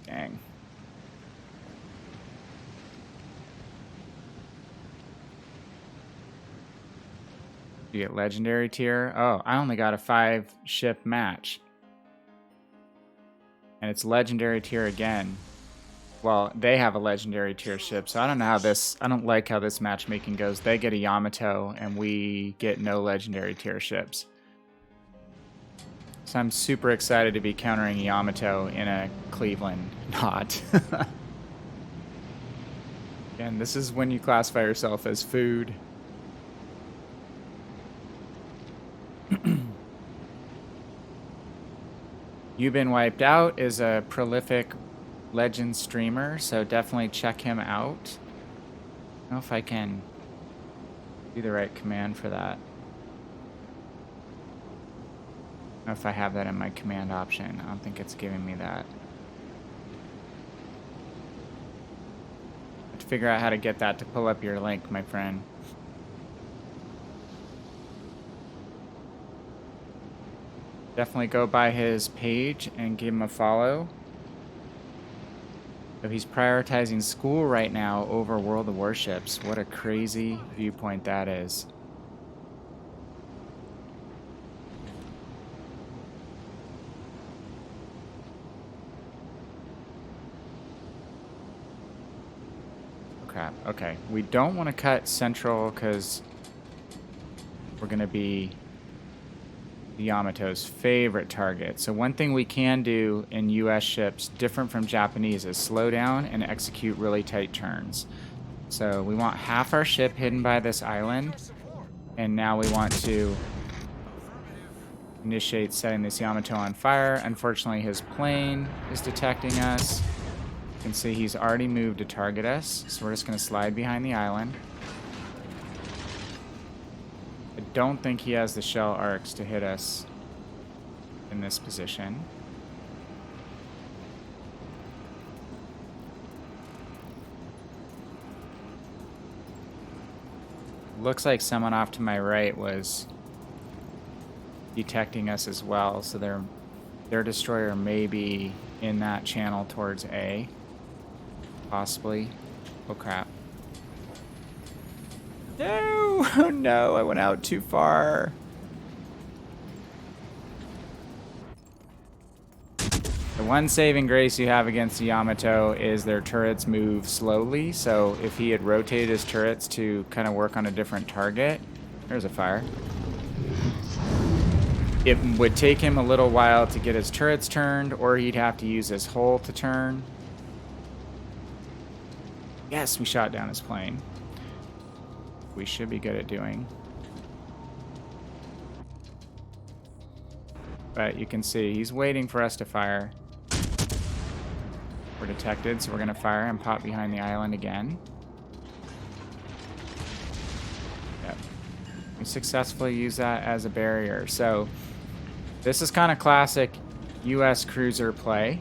Dang. You get legendary tier? Oh, I only got a 5-ship match. And it's legendary tier again. Well, they have a legendary tier ship, so I don't know how this... I don't like how this matchmaking goes. They get a Yamato, and we get no legendary tier ships. So I'm super excited to be countering Yamato in a Cleveland knot. Again, this is when you classify yourself as food. You've Been Wiped Out is a prolific legend streamer, so definitely check him out. I don't know if I can do the right command for that. I don't know if I have that in my command option. I don't think it's giving me that. I have to figure out how to get that to pull up your link, my friend. Definitely go by his page and give him a follow. So he's prioritizing school right now over World of Warships. What a crazy viewpoint that is. Crap. Okay, we don't want to cut Central because we're going to be Yamato's favorite target. So one thing we can do in US ships, different from Japanese, is slow down and execute really tight turns. So we want half our ship hidden by this island, and now we want to initiate setting this Yamato on fire. Unfortunately, his plane is detecting us. You can see he's already moved to target us, so we're just going to slide behind the island. I don't think he has the shell arcs to hit us in this position. Looks like someone off to my right was detecting us as well, so their destroyer may be in that channel towards A. Possibly. Oh crap. No! Oh no, I went out too far. The one saving grace you have against Yamato is their turrets move slowly, so if he had rotated his turrets to kind of work on a different target, there's a fire. It would take him a little while to get his turrets turned, or he'd have to use his hull to turn. Yes, we shot down his plane. We should be good at doing. But you can see he's waiting for us to fire. We're detected, so we're going to fire and pop behind the island again. Yep. We successfully use that as a barrier. So this is kind of classic US cruiser play.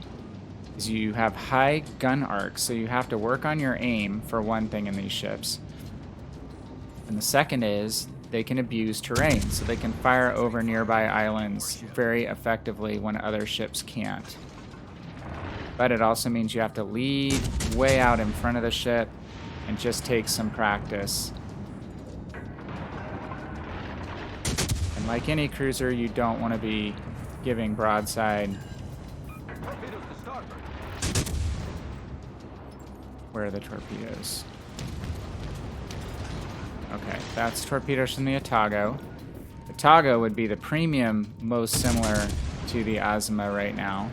Is you have high gun arcs, so you have to work on your aim for one thing in these ships. And the second is they can abuse terrain, so they can fire over nearby islands very effectively when other ships can't. But it also means you have to lead way out in front of the ship and just take some practice. And like any cruiser, you don't want to be giving broadside. Where are the torpedoes? Okay, that's torpedoes from the Atago. The Atago would be the premium most similar to the Azuma right now.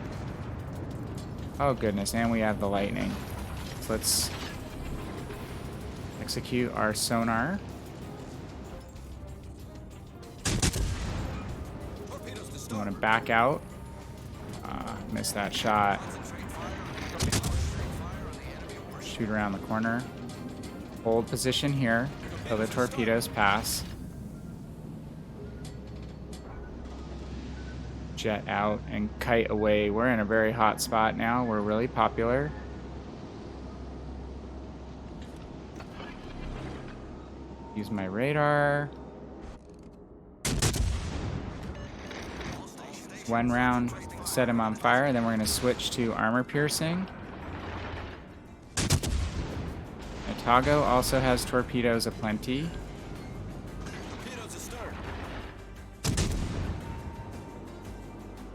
Oh goodness, and we have the lightning. So let's execute our sonar. You want to back out. Missed that shot. Shoot around the corner. Hold position here till the torpedoes pass. Jet out and kite away. We're in a very hot spot now. We're really popular. Use my radar. One round, set him on fire, and then we're going to switch to armor piercing. Atago also has torpedoes aplenty.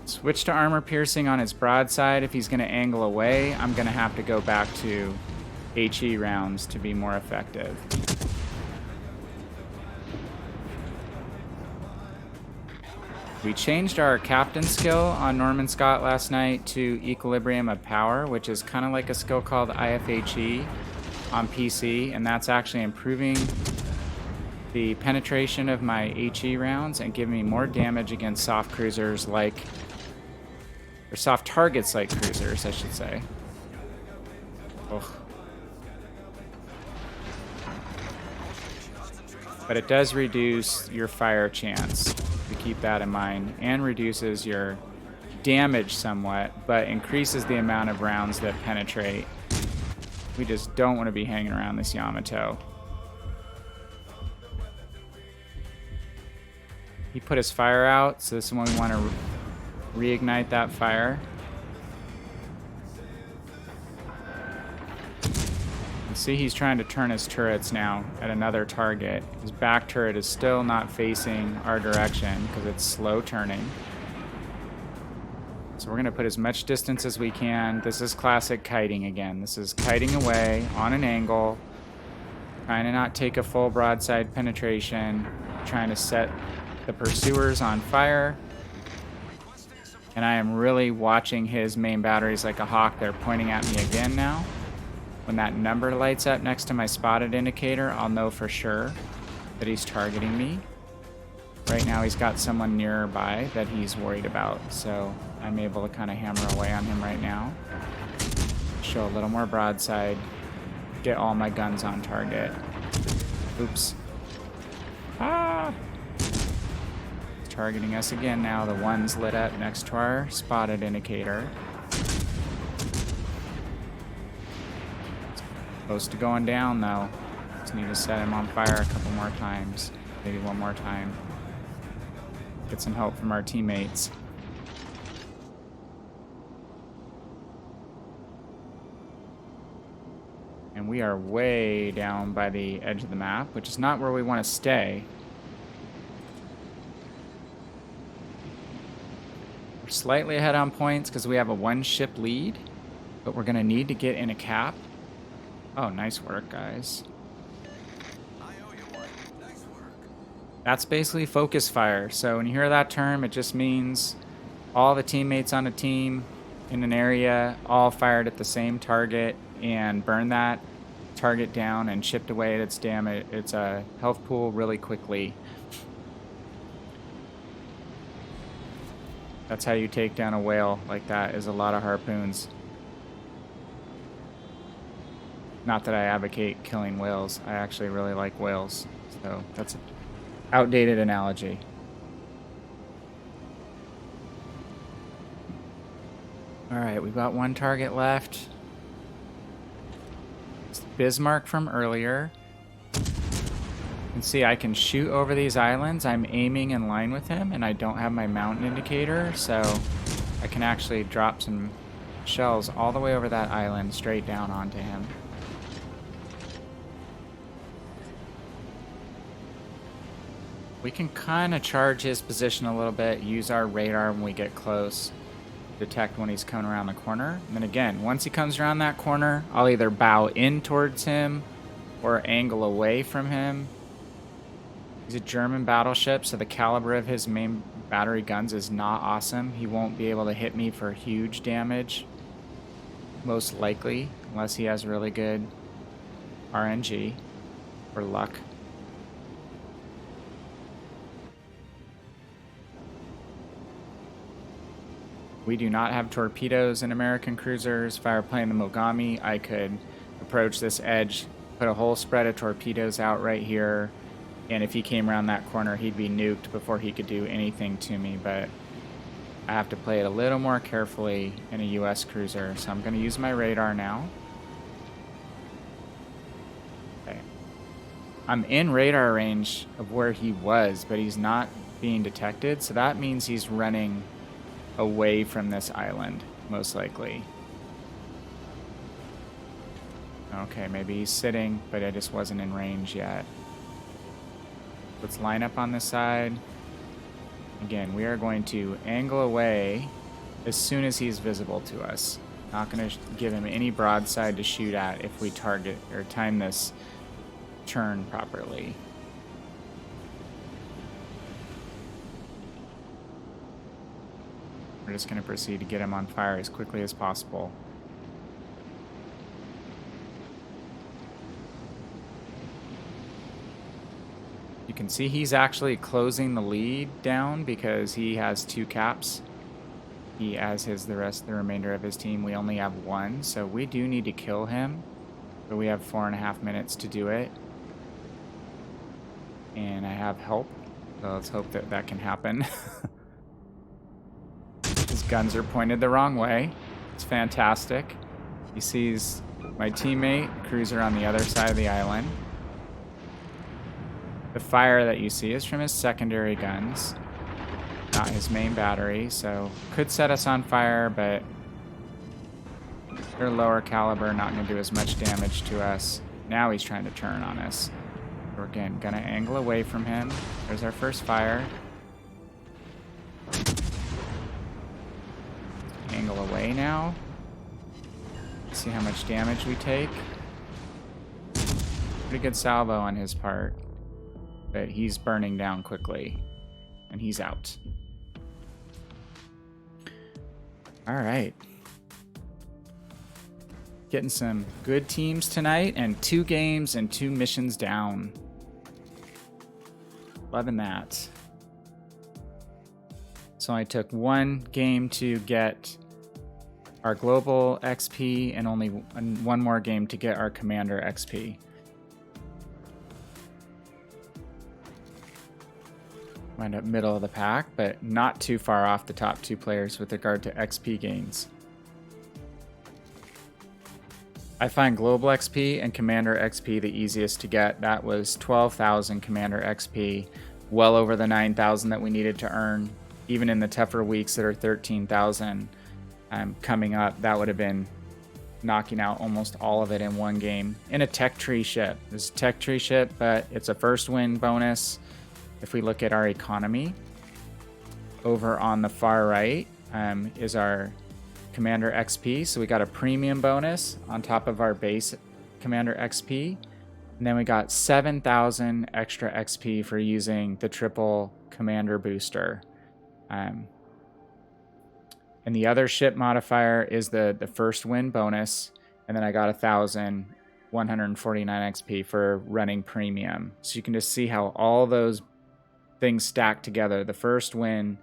Switch to armor piercing on his broadside. If he's going to angle away, I'm going to have to go back to HE rounds to be more effective. We changed our captain skill on Norman Scott last night to Equilibrium of Power, which is kind of like a skill called IFHE on PC, and that's actually improving the penetration of my HE rounds and giving me more damage against soft cruisers like, or soft targets like cruisers, I should say. Ugh. But it does reduce your fire chance, to keep that in mind, and reduces your damage somewhat, but increases the amount of rounds that penetrate. We just don't want to be hanging around this Yamato. He put his fire out, so this is when we want to reignite that fire. You see he's trying to turn his turrets now at another target. His back turret is still not facing our direction because it's slow turning. So we're going to put as much distance as we can. This is classic kiting again. This is kiting away on an angle, trying to not take a full broadside penetration, trying to set the pursuers on fire. And I am really watching his main batteries like a hawk. They're pointing at me again now. When that number lights up next to my spotted indicator, I'll know for sure that he's targeting me. Right now he's got someone nearby that he's worried about, so I'm able to kind of hammer away on him right now. Show a little more broadside. Get all my guns on target. Oops. Ah! He's targeting us again now. The one's lit up next to our spotted indicator. Close to going down though. Just need to set him on fire a couple more times. Maybe one more time. Get some help from our teammates. And we are way down by the edge of the map, which is not where we want to stay. We're slightly ahead on points because we have a 1-ship lead, but we're going to need to get in a cap. Oh, nice work, guys. I owe you one. Nice work. That's basically focus fire. So when you hear that term, it just means all the teammates on a team in an area all fired at the same target and burn that target down and chipped away at its damage, its health pool really quickly. That's how you take down a whale like that, is a lot of harpoons. Not that I advocate killing whales. I actually really like whales. So that's an outdated analogy. All right, we've got one target left. It's Bismarck from earlier. You can see I can shoot over these islands. I'm aiming in line with him, and I don't have my mountain indicator, so I can actually drop some shells all the way over that island straight down onto him. We can kind of charge his position a little bit, use our radar when we get close, detect when he's coming around the corner. And then again, once he comes around that corner, I'll either bow in towards him or angle away from him. He's a German battleship, so the caliber of his main battery guns is not awesome. He won't be able to hit me for huge damage, most likely, unless he has really good RNG or luck. We do not have torpedoes in American cruisers. If I were playing the Mogami, I could approach this edge, put a whole spread of torpedoes out right here, and if he came around that corner, he'd be nuked before he could do anything to me, but I have to play it a little more carefully in a US cruiser, so I'm going to use my radar now. Okay. I'm in radar range of where he was, but he's not being detected, so that means he's running away from this island, most likely. Okay, maybe he's sitting, but I just wasn't in range yet. Let's line up on this side. Again, we are going to angle away as soon as he's visible to us. Not going to give him any broadside to shoot at if we target or time this turn properly. We're just going to proceed to get him on fire as quickly as possible. You can see he's actually closing the lead down because he has 2 caps. He, as his the remainder of his team, we only have 1, so we do need to kill him. But we have 4.5 minutes to do it. And I have help, so let's hope that that can happen. His guns are pointed the wrong way. It's fantastic. He sees my teammate, cruiser on the other side of the island. The fire that you see is from his secondary guns, not his main battery, so could set us on fire, but they're lower caliber, not going to do as much damage to us. Now he's trying to turn on us. We're again going to angle away from him. There's our first fire. Angle away now. See how much damage we take. Pretty good salvo on his part, but he's burning down quickly, and he's out. All right. Getting some good teams tonight, and 2 games and 2 missions down. Loving that. So I took 1 game to get our global XP and only 1 more game to get our commander XP. Wind up middle of the pack, but not too far off the top 2 players with regard to XP gains. I find global XP and commander XP the easiest to get. That was 12,000 commander XP, well over the 9,000 that we needed to earn. Even in the tougher weeks that are 13,000 coming up, that would have been knocking out almost all of it in 1 game. In a tech tree ship. This is a tech tree ship, but it's a first win bonus. If we look at our economy, over on the far right, is our Commander XP. So we got a premium bonus on top of our base Commander XP. And then we got 7,000 extra XP for using the triple Commander booster. And the other ship modifier is the first win bonus. And then I got 1,149 XP for running premium. So you can just see how all those things stack together. The first win,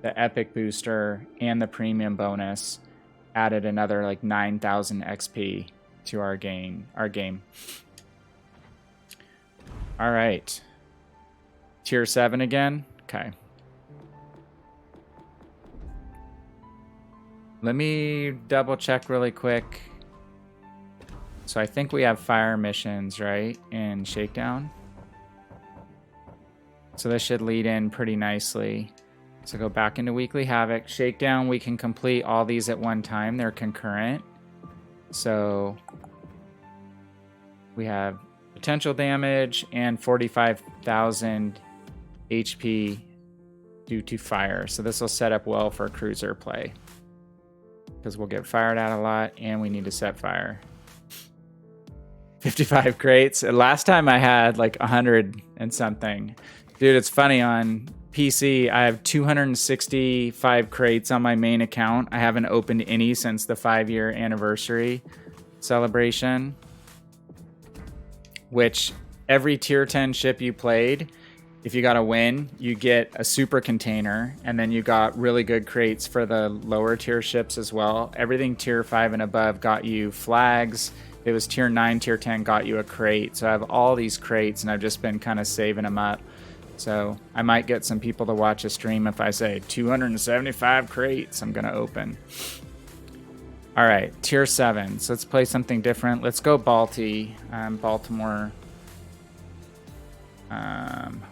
the epic booster, and the premium bonus added another like 9,000 XP to our game. All right. Tier 7 again. Okay. Let me double check really quick. So I think we have fire missions, right? In Shakedown. So this should lead in pretty nicely. So go back into Weekly Havoc. Shakedown, we can complete all these at one time. They're concurrent. So we have potential damage and 45,000 HP due to fire. So this will set up well for cruiser play. Because we'll get fired at a lot and we need to set fire. 55 crates. Last time I had like 100 and something. Dude, it's funny. On PC, I have 265 crates on my main account. I haven't opened any since the 5-year anniversary celebration. Which every tier 10 ship you played, if you got a win, you get a super container, and then you got really good crates for the lower tier ships as well. Everything tier 5 and above got you flags. It was tier 9, tier 10 got you a crate. So I have all these crates, and I've just been kind of saving them up. So I might get some people to watch a stream if I say 275 crates I'm going to open. All right, tier 7. So let's play something different. Let's go Balti, Baltimore.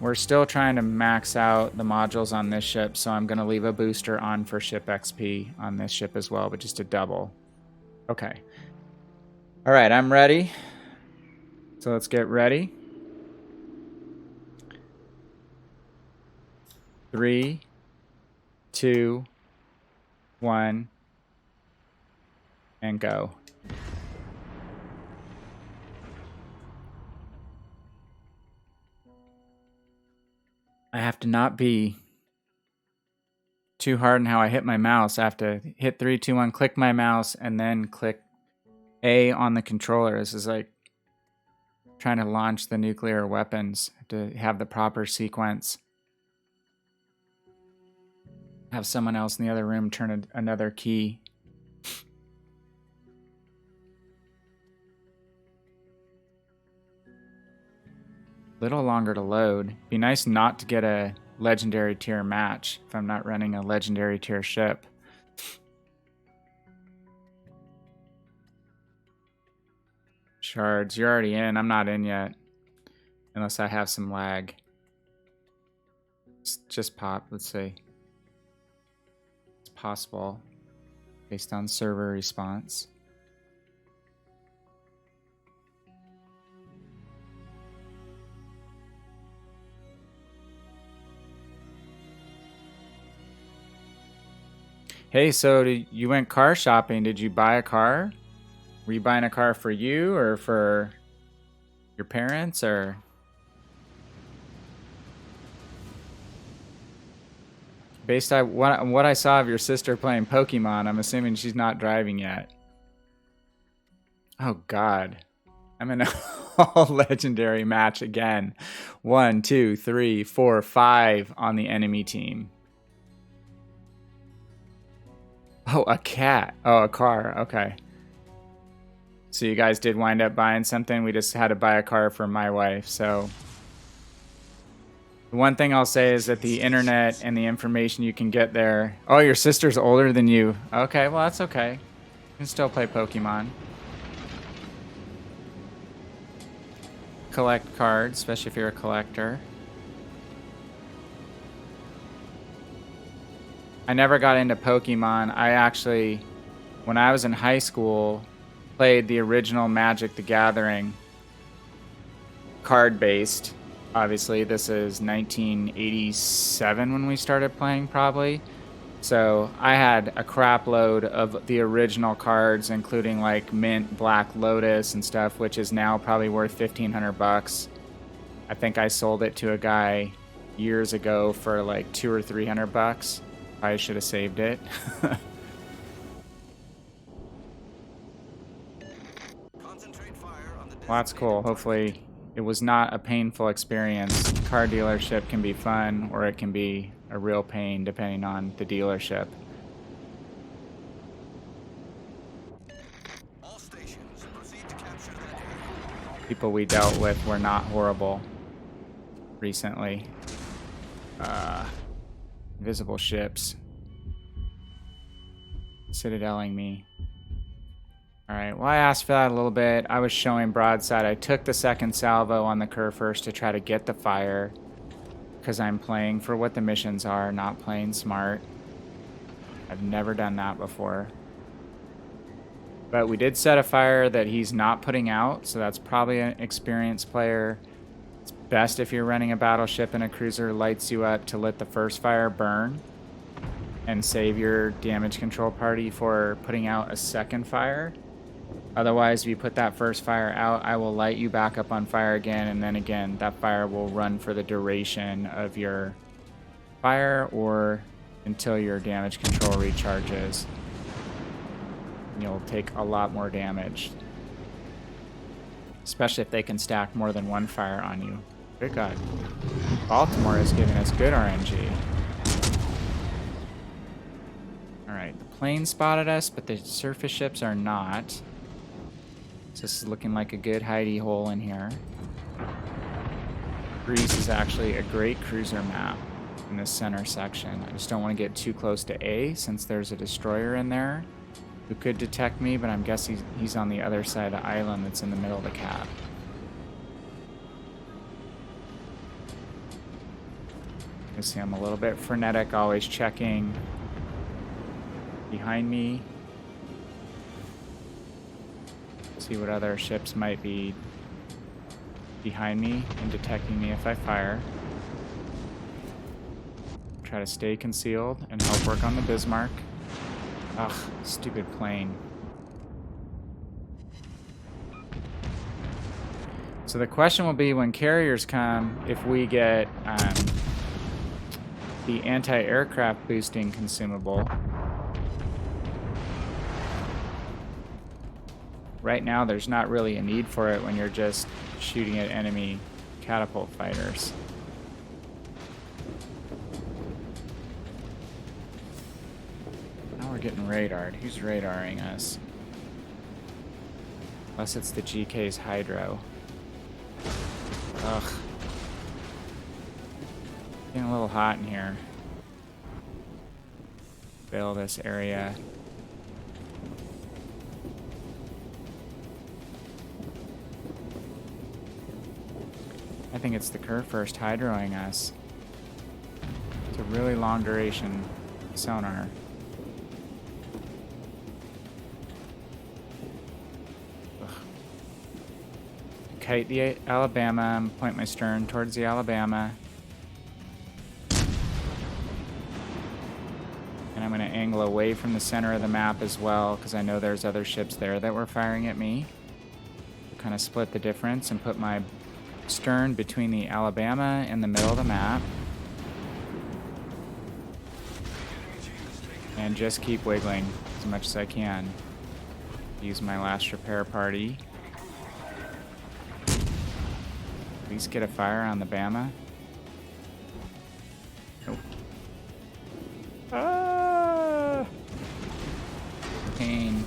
We're still trying to max out the modules on this ship, so I'm going to leave a booster on for ship XP on this ship as well, but just a double. Okay. All right, I'm ready. So let's get ready. 3, 2, 1, and go. I have to not be too hard in how I hit my mouse. I have to hit 3, 2, 1, click my mouse, and then click A on the controller. This is like trying to launch the nuclear weapons. I have to have the proper sequence. Have someone else in the other room turn another key. Little longer to load. Be nice not to get a legendary tier match if I'm not running a legendary tier ship. Shards, you're already in. I'm not in yet. Unless I have some lag. Just pop. Let's see. It's possible. Based on server response. Hey, so you went car shopping. Did you buy a car? Were you buying a car for you or for your parents or? Based on what I saw of your sister playing Pokemon, I'm assuming she's not driving yet. Oh God. I'm in a all legendary match again. 1, 2, 3, 4, 5 on the enemy team. Oh, a cat. Oh, a car. Okay. So you guys did wind up buying something. We just had to buy a car for my wife. So the one thing I'll say is that the internet and the information you can get there. Oh, your sister's older than you. Okay, well, that's okay. You can still play Pokemon. Collect cards, especially if you're a collector. I never got into Pokemon. I actually, when I was in high school, played the original Magic the Gathering, card-based. Obviously, this is 1987 when we started playing, probably. So I had a crap load of the original cards, including like mint Black Lotus and stuff, which is now probably worth 1,500 bucks. I think I sold it to a guy years ago for like 200 or 300 bucks. I should have saved it. Concentrate fire on the Well, that's cool. Hopefully it was not a painful experience. Car dealership can be fun, or it can be a real pain depending on the dealership. all stations. Proceed to capture that area. People we dealt with were not horrible recently. Invisible ships. Citadeling me. Alright, well I asked for that a little bit. I was showing broadside. I took the second salvo on the curve first to try to get the fire, because I'm playing for what the missions are, not playing smart. I've never done that before. But we did set a fire that he's not putting out, so that's probably an experienced player. It's best if you're running a battleship and a cruiser lights you up to let the first fire burn and save your damage control party for putting out a second fire. Otherwise, if you put that first fire out, I will light you back up on fire again, and then again, that fire will run for the duration of your fire or until your damage control recharges. You'll take a lot more damage. Especially if they can stack more than one fire on you. Good God. Baltimore is giving us good RNG. Alright, the plane spotted us, but the surface ships are not. So this is looking like a good hidey hole in here. Greece is actually a great cruiser map in this center section. I just don't want to get too close to A since there's a destroyer in there who could detect me, but I'm guessing he's on the other side of the island that's in the middle of the cap. You see I'm a little bit frenetic, always checking behind me. See what other ships might be behind me and detecting me if I fire. Try to stay concealed and help work on the Bismarck. Ugh, stupid plane. So the question will be, when carriers come, if we get the anti-aircraft boosting consumable. Right now, there's not really a need for it when you're just shooting at enemy catapult fighters. Now we're getting radared. Who's radaring us? Unless it's the GK's Hydro. Ugh. Getting a little hot in here. Fill this area. I think it's the curve first hydroing us. It's a really long duration sonar. Ugh. Kite the Alabama and point my stern towards the Alabama. And I'm going to angle away from the center of the map as well, because I know there's other ships there that were firing at me. Kind of split the difference and put my stern between the Alabama and the middle of the map. And just keep wiggling as much as I can. Use my last repair party. At least get a fire on the Bama. Nope. Ah! Pain.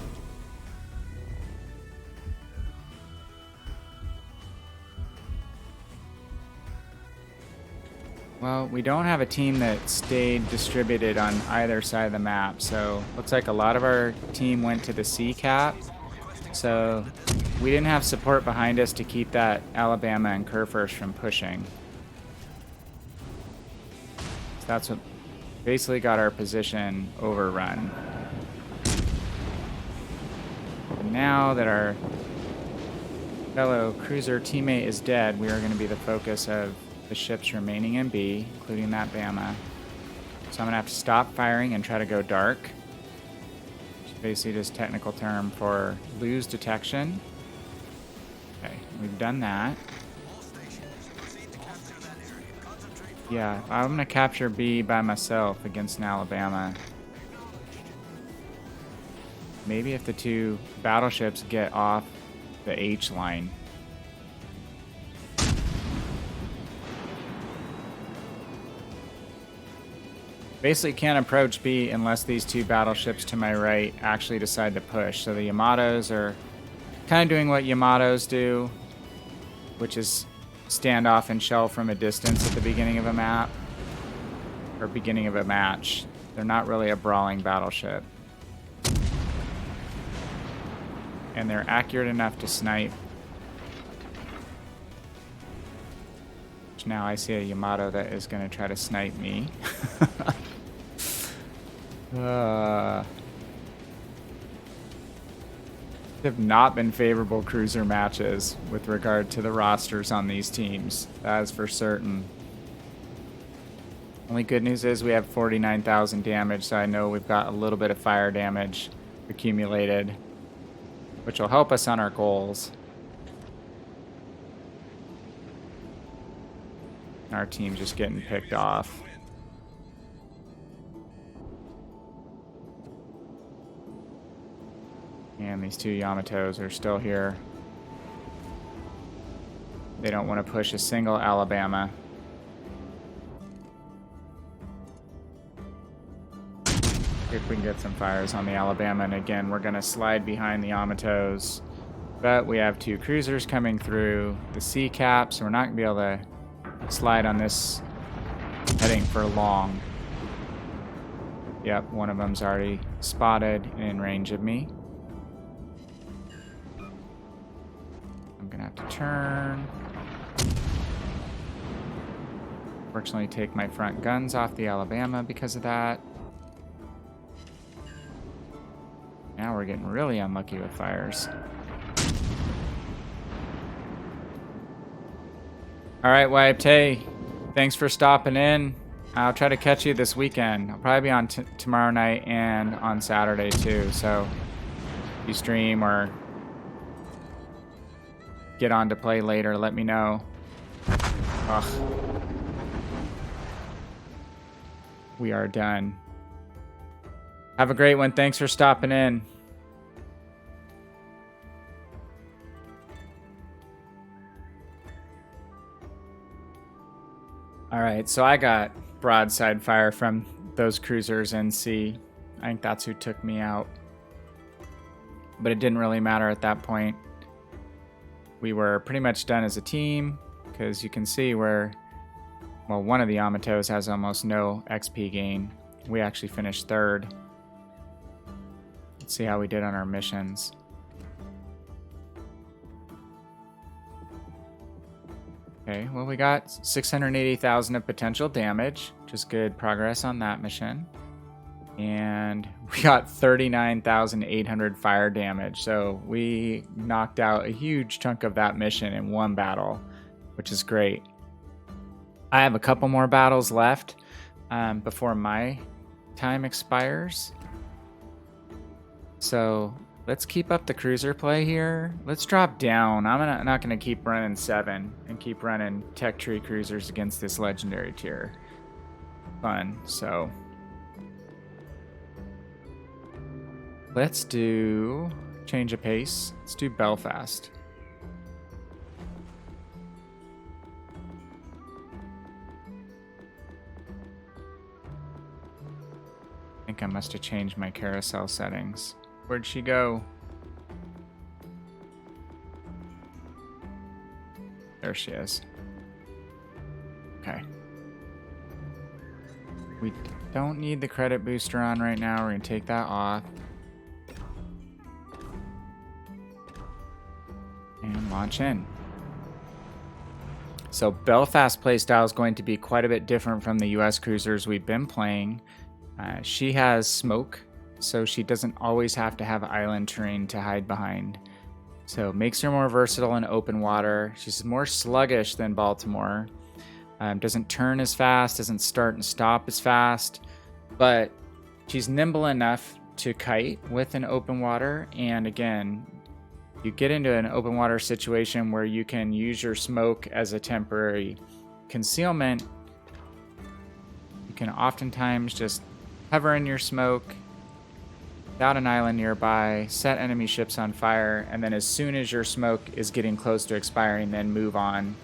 Well, we don't have a team that stayed distributed on either side of the map, so looks like a lot of our team went to the C cap. So we didn't have support behind us to keep that Alabama and Kerfurst from pushing. So that's what basically got our position overrun. And now that our fellow cruiser teammate is dead, we are going to be the focus of the ships remaining in B, including that Bama. So I'm gonna have to stop firing and try to go dark. Which is basically just technical term for lose detection. Okay, we've done that. All stations, proceed to capture that area. Concentrate fire. Yeah, I'm gonna capture B by myself against an Alabama. Maybe if the two battleships get off the H line. Basically can't approach B unless these two battleships to my right actually decide to push. So the Yamatos are kind of doing what Yamatos do, which is stand off and shell from a distance at the beginning of a map or beginning of a match. They're not really a brawling battleship. And they're accurate enough to snipe. Which now I see a Yamato that is going to try to snipe me. Have not been favorable cruiser matches with regard to the rosters on these teams. That is for certain. Only good news is we have 49,000 damage, so I know we've got a little bit of fire damage accumulated, which will help us on our goals. Our team just getting picked off. And these two Yamatos are still here. They don't want to push a single Alabama. See if we can get some fires on the Alabama. And again, we're going to slide behind the Yamatos. But we have two cruisers coming through the sea cap, so we're not going to be able to slide on this heading for long. Yep, one of them's already spotted and in range of me. I'm gonna have to turn. Fortunately, take my front guns off the Alabama because of that. Now we're getting really unlucky with fires. All right, Wiped. Hey, thanks for stopping in. I'll try to catch you this weekend. I'll probably be on tomorrow night and on Saturday too. So if you stream or get on to play later, let me know. Ugh. We are done. Have a great one. Thanks for stopping in. All right, so I got broadside fire from those cruisers in C. I think that's who took me out. But it didn't really matter at that point. We were pretty much done as a team, because you can see where, well, one of the Yamatos has almost no XP gain. We actually finished third. Let's see how we did on our missions. Okay, well, we got 680,000 of potential damage, which is good progress on that mission. And we got 39,800 fire damage, so we knocked out a huge chunk of that mission in one battle, which is great. I have a couple more battles left before my time expires. So let's keep up the cruiser play here. Let's drop down. I'm not going to keep running 7 and keep running tech tree cruisers against this legendary tier. Fun, so let's do change of pace. Let's do Belfast. I think I must have changed my carousel settings. Where'd she go? There she is. Okay. We don't need the credit booster on right now. We're going to take that off. And launch in. So Belfast playstyle is going to be quite a bit different from the US cruisers we've been playing. She has smoke, so she doesn't always have to have island terrain to hide behind. So it makes her more versatile in open water. She's more sluggish than Baltimore. Doesn't turn as fast, doesn't start and stop as fast. but she's nimble enough to kite with an open water. And again, you get into an open water situation where you can use your smoke as a temporary concealment. You can oftentimes just hover in your smoke, without an island nearby, set enemy ships on fire, and then as soon as your smoke is getting close to expiring, then move on.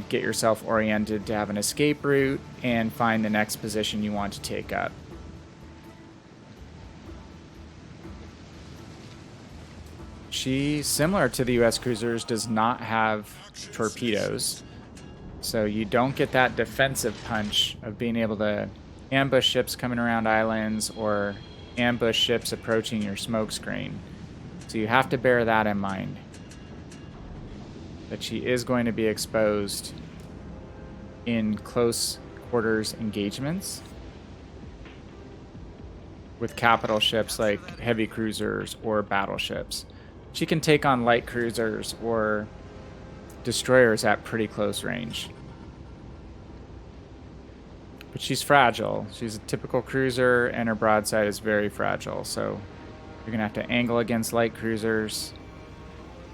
Get yourself oriented to have an escape route and find the next position you want to take up. She, similar to the US cruisers, does not have torpedoes. So you don't get that defensive punch of being able to ambush ships coming around islands or ambush ships approaching your smoke screen. So you have to bear that in mind. That she is going to be exposed in close quarters engagements with capital ships like heavy cruisers or battleships. She can take on light cruisers or destroyers at pretty close range. But she's fragile. She's a typical cruiser, and her broadside is very fragile. So you're going to have to angle against light cruisers,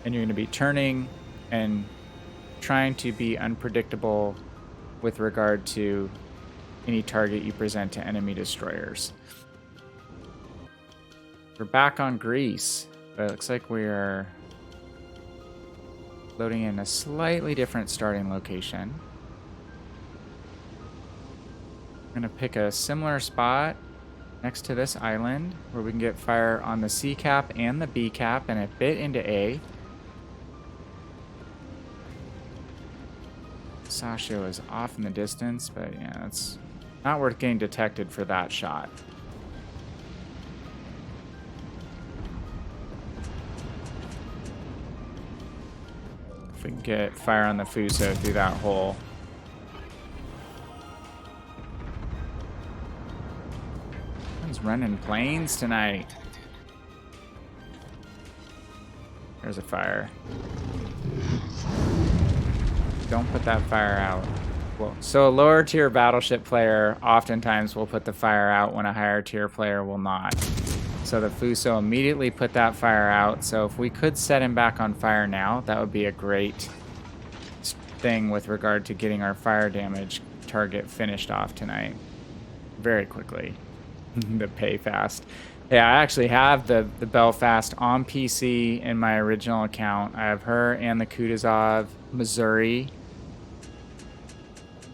and you're going to be turning and trying to be unpredictable with regard to any target you present to enemy destroyers. We're back on Greece, but it looks like we're loading in a slightly different starting location. We're going to pick a similar spot next to this island where we can get fire on the C cap and the B cap and a bit into A. Sashio is off in the distance, but yeah, it's not worth getting detected for that shot. If we can get fire on the Fuso through that hole. Everyone's running planes tonight. There's a fire. Don't put that fire out. Well, so a lower tier battleship player oftentimes will put the fire out when a higher tier player will not. So the Fuso immediately put that fire out. So if we could set him back on fire now, that would be a great thing with regard to getting our fire damage target finished off tonight very quickly. The pay fast. Yeah, I actually have the Belfast on PC in my original account. I have her and the Kutuzov Missouri.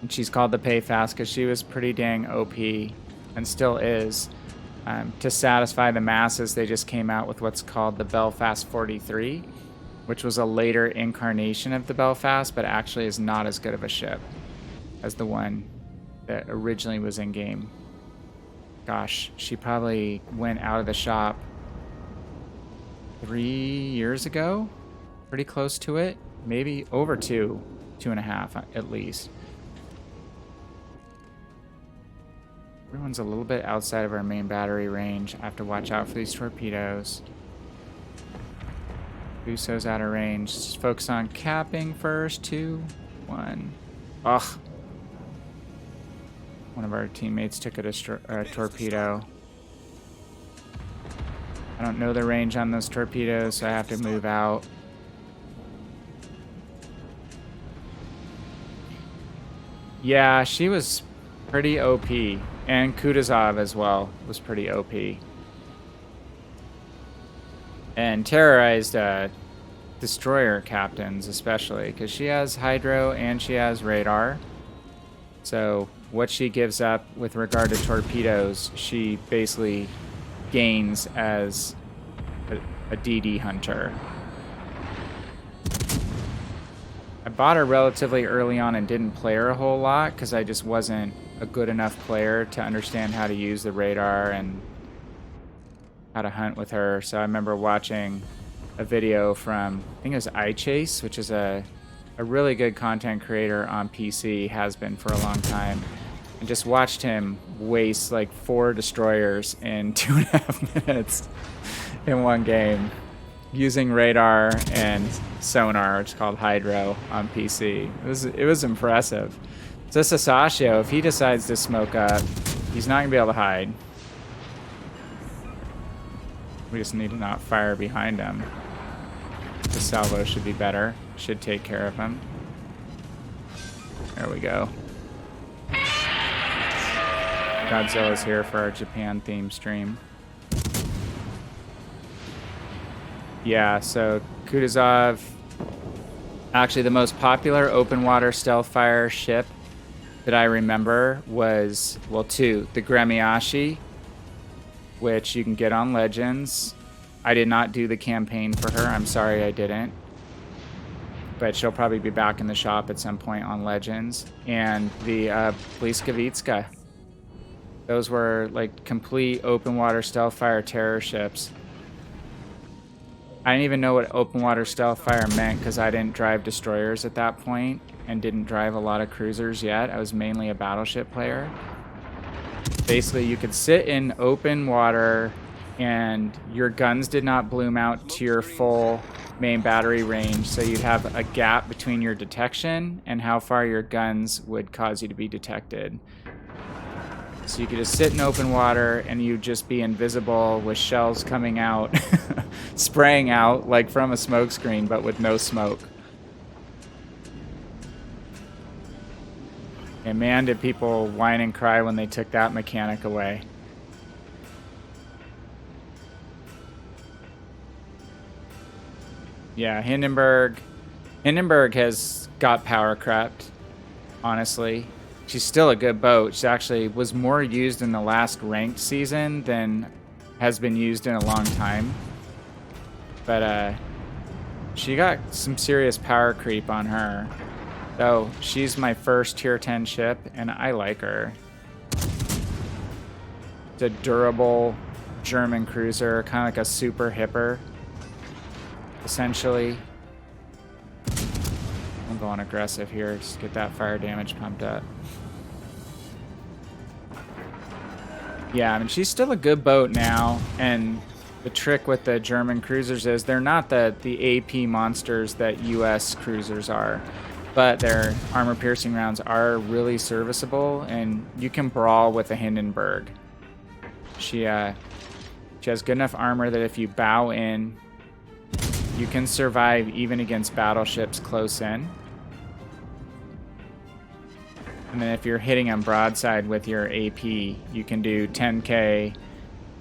And she's called the Pay Fast because she was pretty dang OP and still is. To satisfy the masses, they just came out with what's called the Belfast 43, which was a later incarnation of the Belfast, but actually is not as good of a ship as the one that originally was in game. Gosh, she probably went out of the shop 3 years ago, pretty close to it, maybe over 2.5 at least. Everyone's a little bit outside of our main battery range. I have to watch out for these torpedoes. Fuso's out of range. Just focus on capping first. 2, 1. Ugh. One of our teammates took a torpedo. I don't know the range on those torpedoes, so I have to move out. Yeah, she was pretty OP. And Kutuzov as well was pretty OP. And terrorized destroyer captains especially, because she has hydro and she has radar. So what she gives up with regard to torpedoes, she basically gains as a DD hunter. I bought her relatively early on and didn't play her a whole lot because I just wasn't a good enough player to understand how to use the radar and how to hunt with her. So I remember watching a video from, I think it was iChase, which is a really good content creator on PC, has been for a long time, and just watched him waste like 4 destroyers in 2.5 minutes in one game using radar and sonar, which is called Hydro on PC. It was impressive. So Sasashio, if he decides to smoke up, He's not going to be able to hide. We just need to not fire behind him. The salvo should be better. Should take care of him. There we go. Godzilla's here for our Japan theme stream. Yeah, so Kutuzov, actually the most popular open water stealth fire ship that I remember was, well, two. The Gremiashi, which you can get on Legends. I did not do the campaign for her. I'm sorry I didn't. But she'll probably be back in the shop at some point on Legends. And the Bliskavitska. Those were like complete open water stealth fire terror ships. I didn't even know what open water stealth fire meant because I didn't drive destroyers at that point and didn't drive a lot of cruisers yet. I was mainly a battleship player. Basically, you could sit in open water and your guns did not bloom out to your full main battery range, so you'd have a gap between your detection and how far your guns would cause you to be detected. So you could just sit in open water and you'd just be invisible with shells coming out, spraying out like from a smoke screen, but with no smoke. And man, did people whine and cry when they took that mechanic away. Yeah, Hindenburg. Hindenburg has got power crept, honestly. She's still a good boat. She actually was more used in the last ranked season than has been used in a long time. But she got some serious power creep on her. So she's my first tier 10 ship, and I like her. It's a durable German cruiser, kind of like a super hipper, essentially. I'm going aggressive here, just get that fire damage pumped up. Yeah, I mean, she's still a good boat now, and the trick with the German cruisers is they're not the AP monsters that US cruisers are, but their armor-piercing rounds are really serviceable, and you can brawl with a Hindenburg. She has good enough armor that if you bow in, you can survive even against battleships close in. And then if you're hitting them broadside with your AP, you can do 10k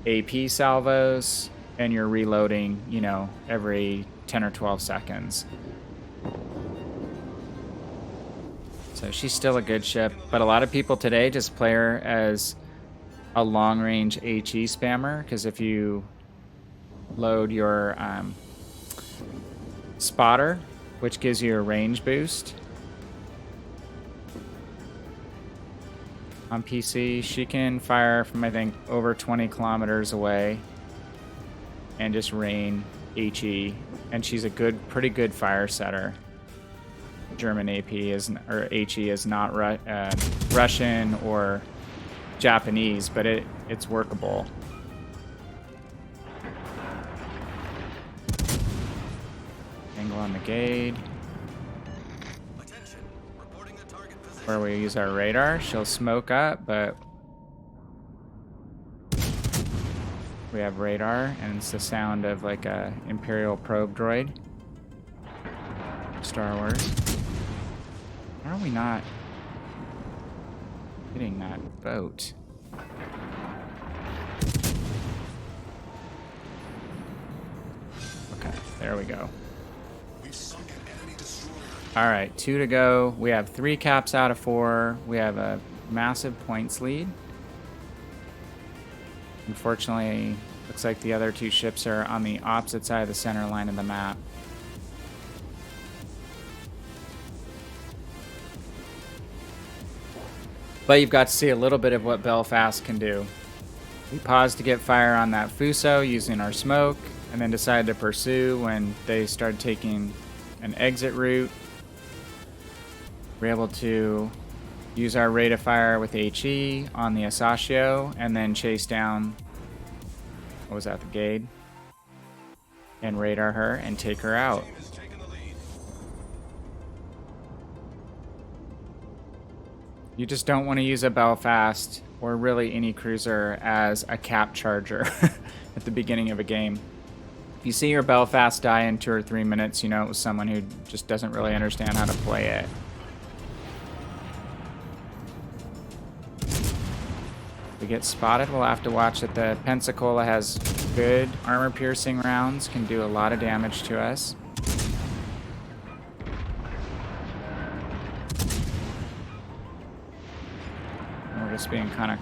AP salvos, and you're reloading, you know, every 10 or 12 seconds. So she's still a good ship, but a lot of people today just play her as a long-range HE spammer, because if you load your spotter, which gives you a range boost on PC, she can fire from, I think, over 20 kilometers away and just rain HE, and she's a pretty good fire setter. German AP is, or HE is not Russian or Japanese, but it's workable. Angle on the Gade. Where we use our radar, she'll smoke up, but we have radar, and it's the sound of like a Imperial probe droid. Star Wars. Why are we not hitting that boat? Okay, there we go. All right, 2 to go. We have 3 caps out of 4. We have a massive points lead. Unfortunately, looks like the other 2 ships are on the opposite side of the center line of the map. But you've got to see a little bit of what Belfast can do. We paused to get fire on that Fuso using our smoke, and then decided to pursue when they started taking an exit route. We're able to use our rate of fire with HE on the Asashio, and then chase down, what was that, the Gade? And radar her and take her out. You just don't want to use a Belfast or really any cruiser, as a cap charger at the beginning of a game. If you see your Belfast die in 2 or 3 minutes, you know it was someone who just doesn't really understand how to play it. If we get spotted, we'll have to watch that the Pensacola has good armor-piercing rounds, can do a lot of damage to us. We're just being kind of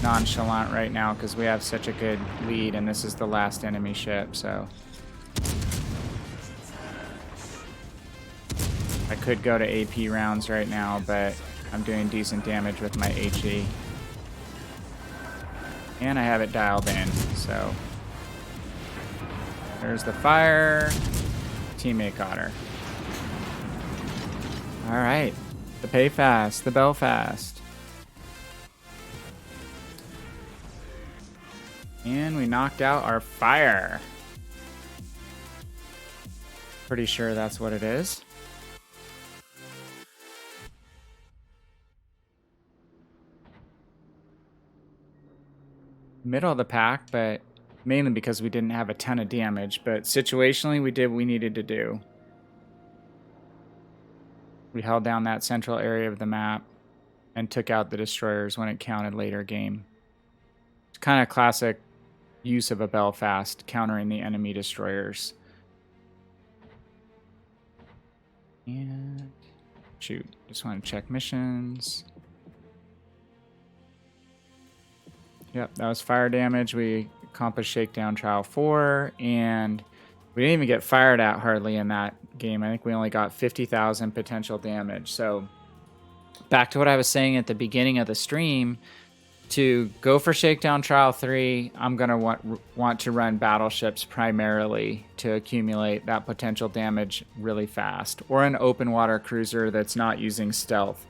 nonchalant right now because we have such a good lead and this is the last enemy ship, so I could go to AP rounds right now, but I'm doing decent damage with my HE. And I have it dialed in, so there's the fire. Teammate got her. Alright, the pay fast, the Belfast. And we knocked out our fire. Pretty sure that's what it is. Middle of the pack, but mainly because we didn't have a ton of damage. But situationally, we did what we needed to do. We held down that central area of the map and took out the destroyers when it counted later game. It's kind of classic use of a Belfast, countering the enemy destroyers. And shoot, just want to check missions. Yep, that was fire damage. We accomplished Shakedown Trial 4, and we didn't even get fired at hardly in that game. I think we only got 50,000 potential damage. So back to what I was saying at the beginning of the stream, to go for Shakedown Trial 3, I'm going to want to run battleships primarily to accumulate that potential damage really fast, or an open water cruiser that's not using stealth.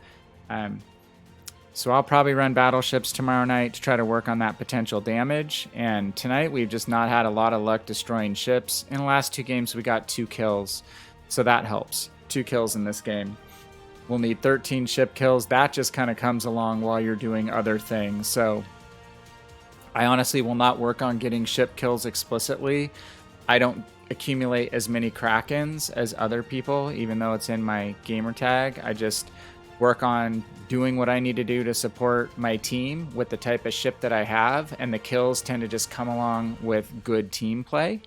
So I'll probably run battleships tomorrow night to try to work on that potential damage. And tonight we've just not had a lot of luck destroying ships. In the last 2 games we got 2 kills, so that helps. 2 kills in this game. We'll need 13 ship kills. That just kind of comes along while you're doing other things. So I honestly will not work on getting ship kills explicitly. I don't accumulate as many Krakens as other people, even though it's in my gamer tag. I just work on doing what I need to do to support my team with the type of ship that I have, and the kills tend to just come along with good team play.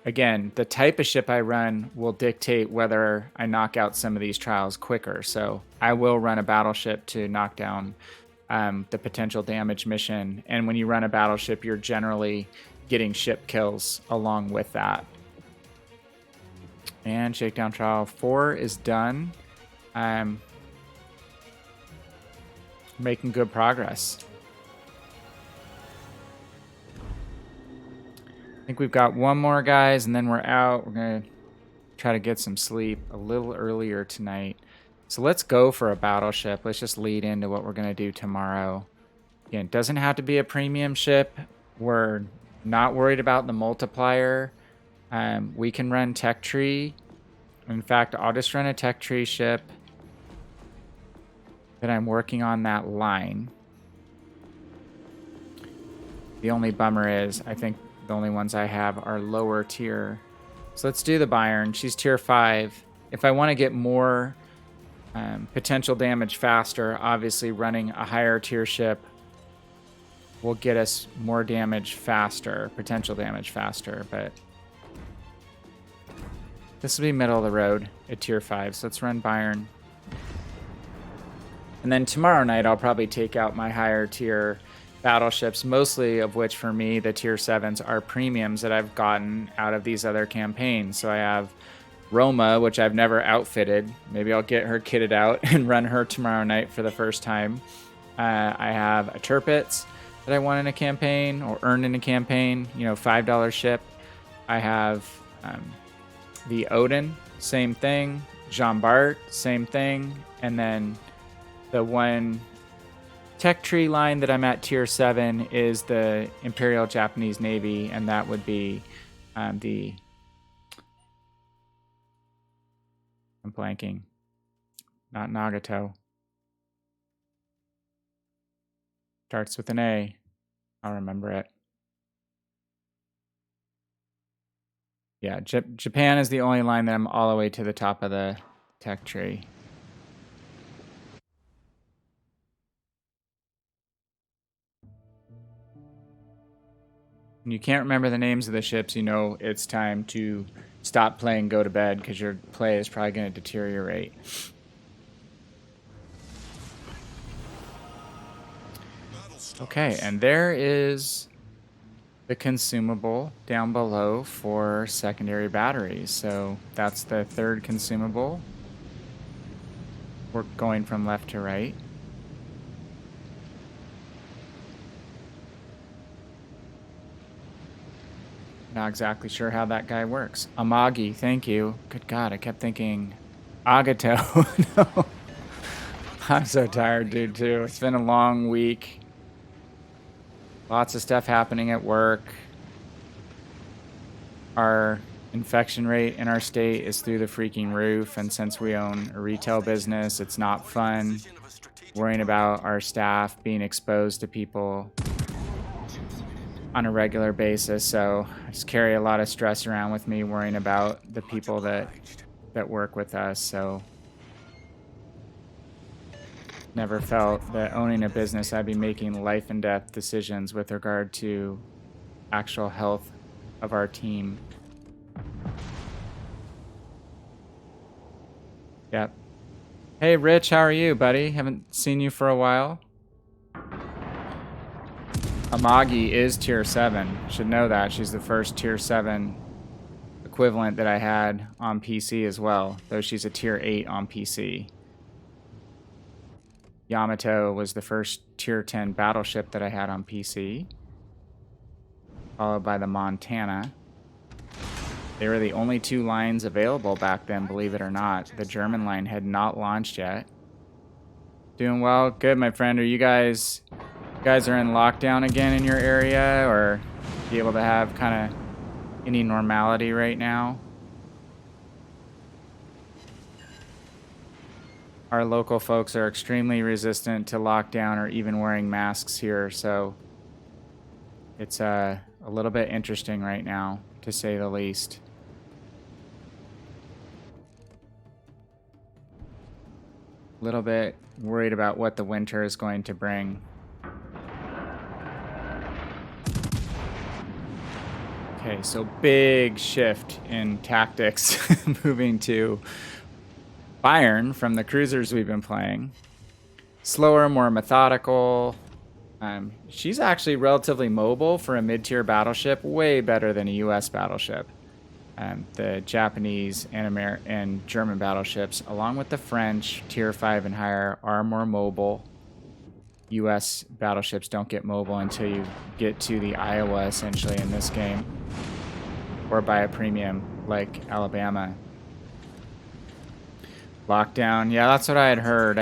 Again, the type of ship I run will dictate whether I knock out some of these trials quicker. So I will run a battleship to knock down the potential damage mission. And when you run a battleship, you're generally getting ship kills along with that. And Shakedown Trial 4 is done. Making good progress. I think we've got one more, guys, and then we're out. We're going to try to get some sleep a little earlier tonight. So let's go for a battleship. Let's just lead into what we're going to do tomorrow. Again, it doesn't have to be a premium ship. We're not worried about the multiplier. We can run tech tree. In fact, I'll just run a tech tree ship that I'm working on that line. The only bummer is I think the only ones I have are lower tier. So let's do the Bayern. She's tier 5. If I want to get more potential damage faster, obviously running a higher tier ship will get us more damage faster, potential damage faster, but this will be middle of the road at tier 5. So let's run Bayern. And then tomorrow night I'll probably take out my higher tier battleships, mostly of which for me the tier 7s are premiums that I've gotten out of these other campaigns. So I have Roma, which I've never outfitted. Maybe I'll get her kitted out and run her tomorrow night for the first time. I have a Tirpitz that I won in a campaign or earned in a campaign, you know, $5 ship. I have the Odin, same thing. Jean Bart, same thing. And then the one tech tree line that I'm at tier 7 is the Imperial Japanese Navy, and that would be I'm blanking. Not Nagato. Starts with an A. I'll remember it. Yeah, Japan is the only line that I'm all the way to the top of the tech tree. When you can't remember the names of the ships, you know it's time to stop playing, go to bed, because your play is probably going to deteriorate. Okay, and there is the consumable down below for secondary batteries. So that's the third consumable. We're going from left to right. Not exactly sure how that guy works. Amagi, thank you. Good God, I kept thinking Agato. No. I'm so tired, dude, too. It's been a long week. Lots of stuff happening at work. Our infection rate in our state is through the freaking roof, and since we own a retail business, it's not fun worrying about our staff being exposed to people on a regular basis. So I just carry a lot of stress around with me, worrying about the people that work with us. So never felt that owning a business, I'd be making life and death decisions with regard to actual health of our team. Yep. Hey, Rich, how are you, buddy? Haven't seen you for a while. Amagi is tier 7. Should know that. She's the first tier 7 equivalent that I had on PC as well, though she's a tier 8 on PC. Yamato was the first tier 10 battleship that I had on PC, followed by the Montana. They were the only 2 lines available back then, believe it or not. The German line had not launched yet. Doing well? Good, my friend. Are you guys are in lockdown again in your area, or be able to have kind of any normality right now? Our local folks are extremely resistant to lockdown or even wearing masks here, so it's a little bit interesting right now, to say the least. A little bit worried about what the winter is going to bring. Okay, so big shift in tactics moving to Bayern from the cruisers we've been playing. Slower, more methodical. She's actually relatively mobile for a mid-tier battleship, way better than a US battleship. The Japanese and German battleships, along with the French, tier 5 and higher, are more mobile. US battleships don't get mobile until you get to the Iowa, essentially, in this game. Or buy a premium, like Alabama. Lockdown. Yeah, that's what I had heard.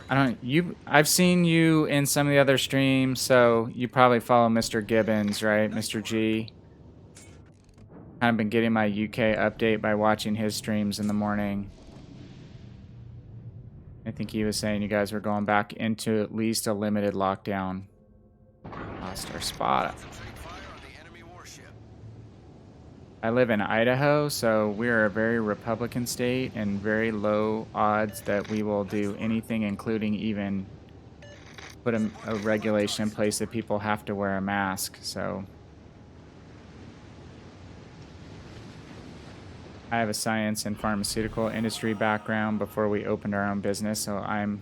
I've seen you in some of the other streams, so you probably follow Mr. Gibbons, right? Mr. G. Kind of been getting my UK update by watching his streams in the morning. I think he was saying you guys were going back into at least a limited lockdown. Lost our spot. I live in Idaho, so we're a very Republican state and very low odds that we will do anything, including even put a regulation in place that people have to wear a mask. So I have a science and pharmaceutical industry background before we opened our own business, so I'm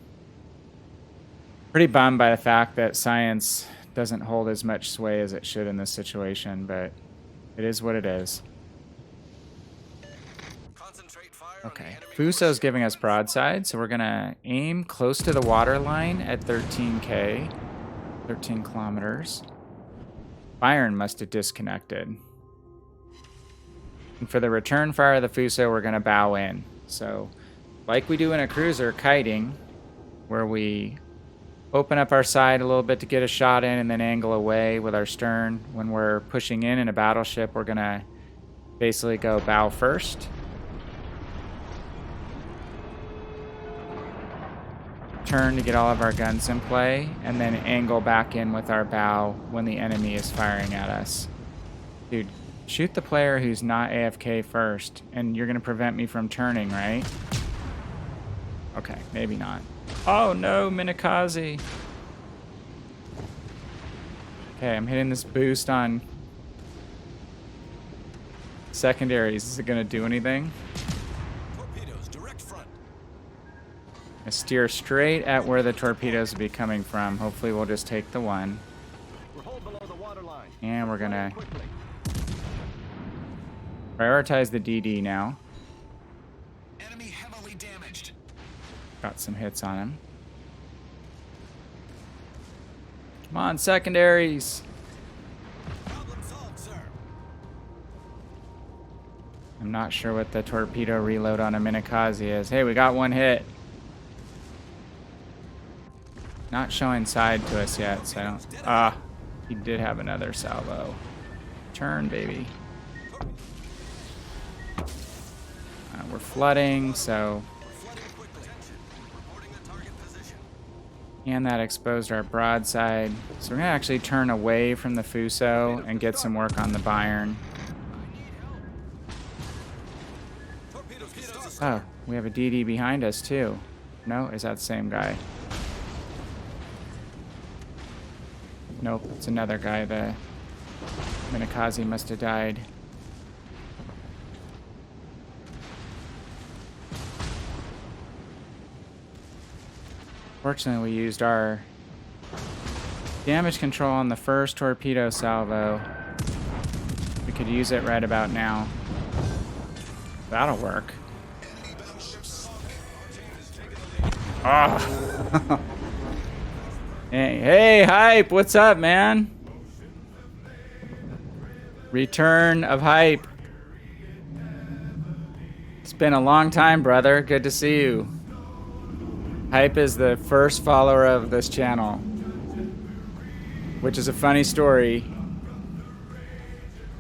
pretty bummed by the fact that science doesn't hold as much sway as it should in this situation, but it is what it is. Okay, Fuso's giving us broadside, so we're gonna aim close to the water line at 13K, 13 kilometers. Bayern must have disconnected. And for the return fire of the Fuso, we're gonna bow in. So, like we do in a cruiser, kiting, where we open up our side a little bit to get a shot in and then angle away with our stern. When we're pushing in a battleship, we're gonna basically go bow first. turn to get all of our guns in play, and then angle back in with our bow when the enemy is firing at us. Dude, shoot the player who's not AFK first, and you're going to prevent me from turning, right? Okay, maybe not. Oh no, Minakaze. Okay, I'm hitting this boost on secondaries. Is it going to do anything? Torpedoes, direct front. I steer straight at where the torpedoes will be coming from. Hopefully we'll just take the one. We're hull below the waterline. And we're going to Quickly. prioritize the DD now. Enemy heavily damaged. Got some hits on him. Come on, secondaries. Problem solved, sir. I'm not sure what the torpedo reload on a Minakaze is. Hey, we got one hit. Not showing side to us yet, so I don't... Ah, he did have another salvo. Turn, baby. We're flooding, so... Flooding quickly. Attention. Reporting the target position. And that exposed our broadside. So we're going to actually turn away from the Fuso and get some work on the Bayern. Torpedoes. Oh, we have a DD behind us, too. No? Is that the same guy? Nope, it's another guy. The Minakaze must have died. Fortunately, we used our damage control on the first torpedo salvo. We could use it right about now. That'll work. Ah! Hey, Hype, what's up, man? Return of Hype. It's been a long time, brother. Good to see you. Hype is the first follower of this channel, which is a funny story.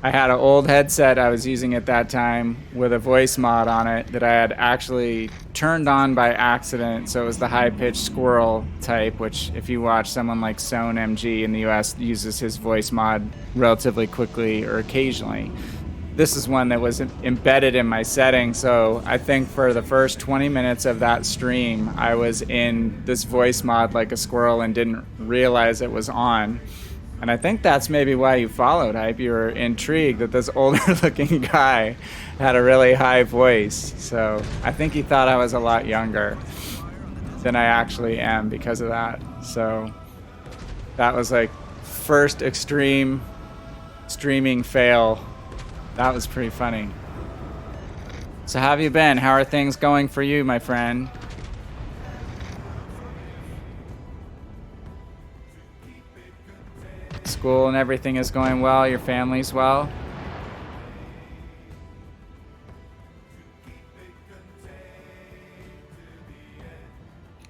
I had an old headset I was using at that time with a voice mod on it that I had actually turned on by accident, so it was the high-pitched squirrel type, which if you watch someone like Sone MG in the US uses his voice mod relatively quickly or occasionally. This is one that was embedded in my settings, so I think for the first 20 minutes of that stream, I was in this voice mod like a squirrel and didn't realize it was on. And I think that's maybe why you followed, Hype. You were intrigued that this older-looking guy had a really high voice. So I think he thought I was a lot younger than I actually am because of that. So that was like first extreme streaming fail. That was pretty funny. So how have you been? How are things going for you, my friend? School and everything is going well? Your family's well?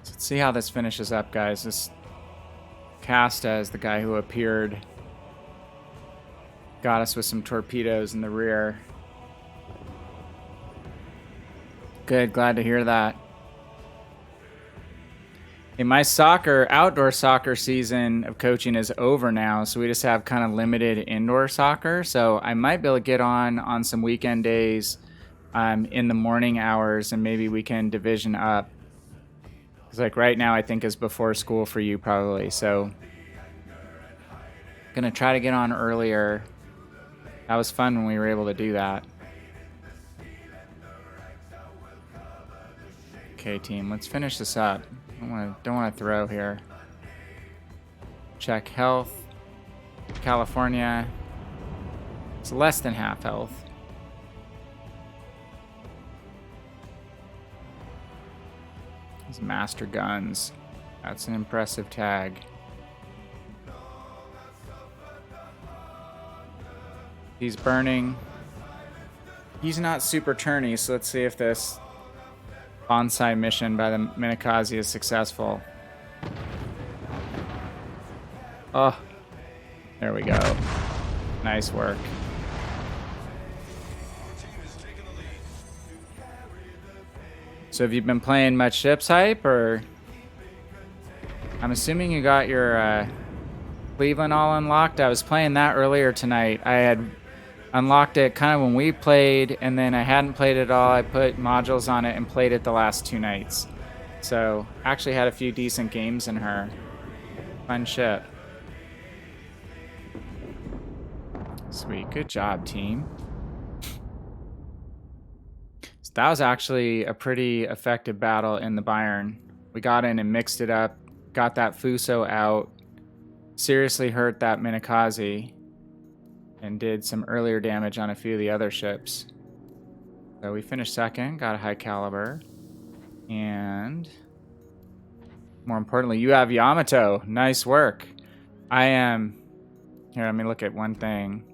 So let's see how this finishes up, guys. This Casta is the guy who appeared. Got us with some torpedoes in the rear. Good, glad to hear that. Hey, my outdoor soccer season of coaching is over now, so we just have kind of limited indoor soccer. So I might be able to get on some weekend days in the morning hours, and maybe we can division up. Because like right now, I think is before school for you probably. So gonna try to get on earlier. That was fun when we were able to do that. Okay, team, let's finish this up. Don't want to throw here. Check health. California. It's less than half health. These master guns. That's an impressive tag. He's burning. He's not super turny, so let's see if this bonsai mission by the Minakaze is successful. Oh, there we go. Nice work. So have you been playing much ships, Hype, or I'm assuming you got your Cleveland all unlocked. I was playing that earlier tonight. I had unlocked it kind of when we played, and then I hadn't played it all. I put modules on it and played it the last 2 nights. So actually had a few decent games in her. Fun ship. Sweet. Good job, team. So that was actually a pretty effective battle in the Bayern. We got in and mixed it up, got that Fuso out, seriously hurt that Minakaze, and did some earlier damage on a few of the other ships. So we finished second, got a high caliber. And more importantly, you have Yamato. Nice work. I am... Here, let me look at one thing.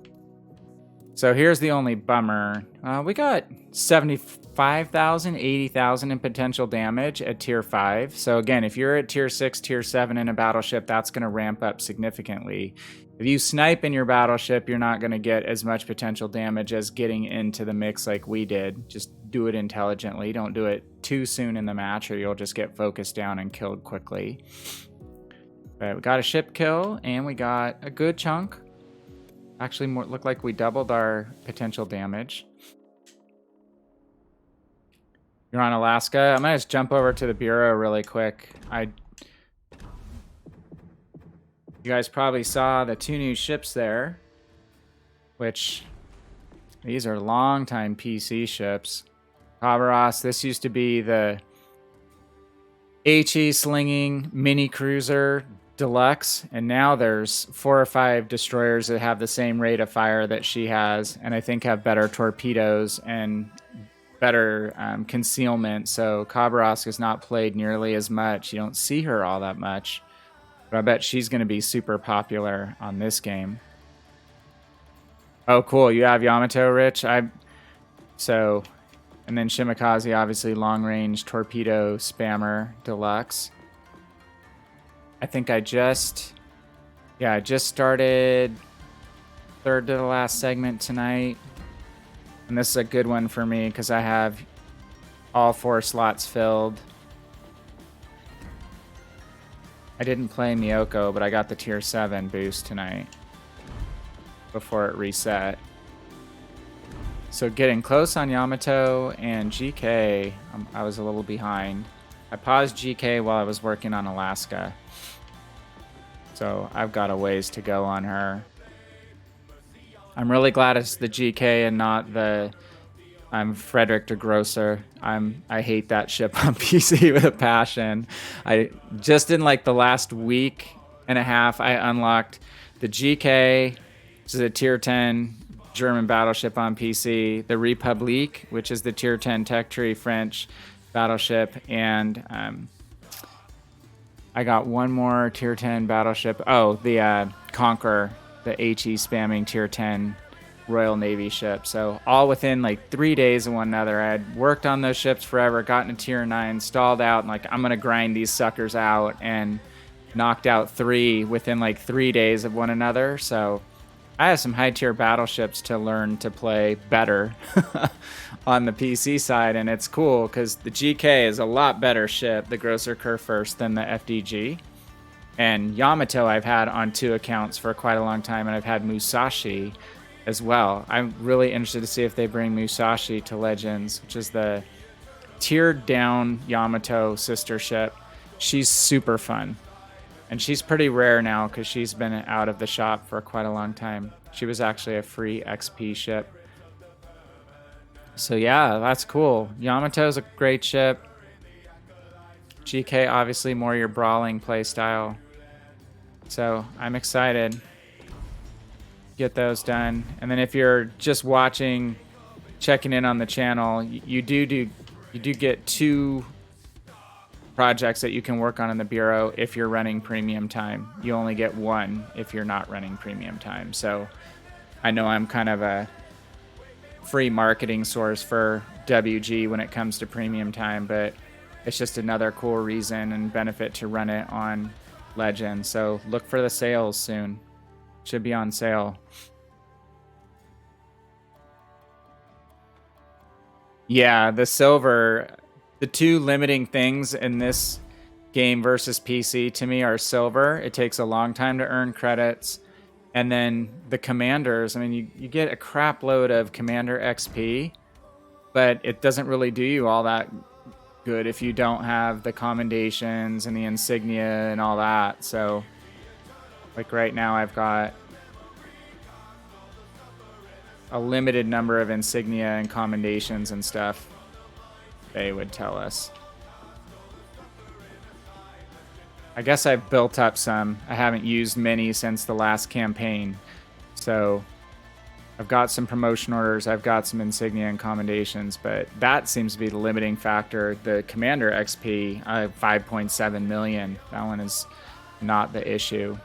So here's the only bummer. We got 75,000, 80,000 in potential damage at tier 5. So again, if you're at tier 6, tier 7 in a battleship, that's going to ramp up significantly. If you snipe in your battleship, you're not going to get as much potential damage as getting into the mix like we did. Just do it intelligently. Don't do it too soon in the match or you'll just get focused down and killed quickly. But we got a ship kill and we got a good chunk. Actually, looked like we doubled our potential damage. You're on Alaska. I'm going to just jump over to the Bureau really quick. You guys probably saw the 2 new ships there, which these are long-time PC ships. Kabaros, this used to be the HE slinging mini cruiser deluxe, and now there's 4 or 5 destroyers that have the same rate of fire that she has, and I think have better torpedoes and better concealment. So Kabaros is not played nearly as much. You don't see her all that much. But I bet she's going to be super popular on this game. Oh, cool. You have Yamato, Rich? And then Shimakaze, obviously long-range torpedo spammer deluxe. I think I just started third to the last segment tonight. And this is a good one for me because I have all 4 slots filled. I didn't play Miyoko, but I got the tier 7 boost tonight before it reset. So getting close on Yamato and GK, I was a little behind. I paused GK while I was working on Alaska. So I've got a ways to go on her. I'm really glad it's the GK and not the I'm Frederick de Grosser. I hate that ship on PC with a passion. I just in like the last week and a half, I unlocked the GK, which is a tier 10 German battleship on PC, the Republique, which is the tier 10 Tech Tree French battleship, and I got one more tier 10 battleship. Oh, the Conqueror, the HE spamming tier 10 Royal Navy ship. So all within like 3 days of one another. I had worked on those ships forever, gotten a tier 9, stalled out, and like I'm gonna grind these suckers out, and knocked out 3 within like 3 days of one another. So I have some high tier battleships to learn to play better on the PC side, and it's cool because the GK is a lot better ship, the Grosser Kurfürst, than the FDG. And Yamato I've had on 2 accounts for quite a long time, and I've had Musashi as well. I'm really interested to see if they bring Musashi to Legends, which is the tiered down Yamato sister ship. She's super fun. And she's pretty rare now because she's been out of the shop for quite a long time. She was actually a free XP ship. So yeah, that's cool. Yamato's a great ship. GK obviously more your brawling play style. So I'm excited. Get those done. And then if you're just watching, checking in on the channel, you do get 2 projects that you can work on in the Bureau if you're running premium time. You only get 1 if you're not running premium time. So I know I'm kind of a free marketing source for WG when it comes to premium time, but it's just another cool reason and benefit to run it on Legend. So look for the sales soon. Should be on sale. Yeah, the silver, the 2 limiting things in this game versus PC to me are silver. It takes a long time to earn credits. And then the commanders, I mean, you get a crap load of commander XP, but it doesn't really do you all that good if you don't have the commendations and the insignia and all that. So, like right now, I've got a limited number of insignia and commendations and stuff, they would tell us. I guess I've built up some. I haven't used many since the last campaign. So I've got some promotion orders, I've got some insignia and commendations, but that seems to be the limiting factor. The commander XP, 5.7 million. That one is not the issue.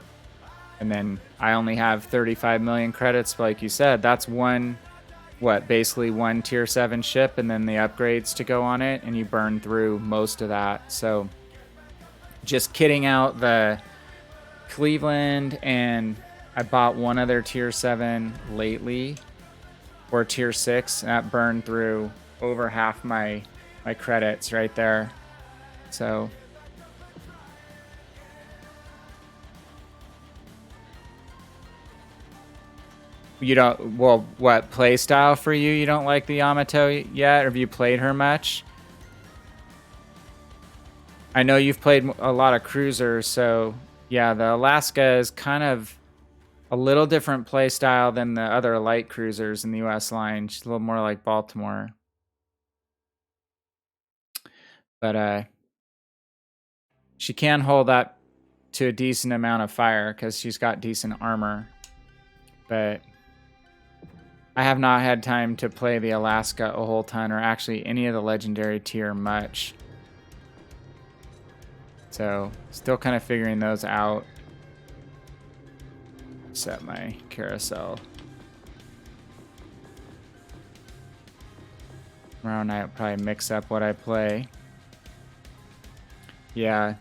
And then I only have 35 million credits, but like you said, that's basically one tier 7 ship and then the upgrades to go on it, and you burn through most of that. So just kidding out the Cleveland, and I bought one other tier 7 lately, or tier 6, and that burned through over half my credits right there. So you don't, well, what play style for you? You don't like the Yamato yet? Or have you played her much? I know you've played a lot of cruisers, so yeah, the Alaska is kind of a little different play style than the other light cruisers in the US line. She's a little more like Baltimore. But she can hold up to a decent amount of fire because she's got decent armor. But I have not had time to play the Alaska a whole ton, or actually any of the legendary tier much. So still kind of figuring those out. Set my carousel. Tomorrow night I'll probably mix up what I play. Yeah.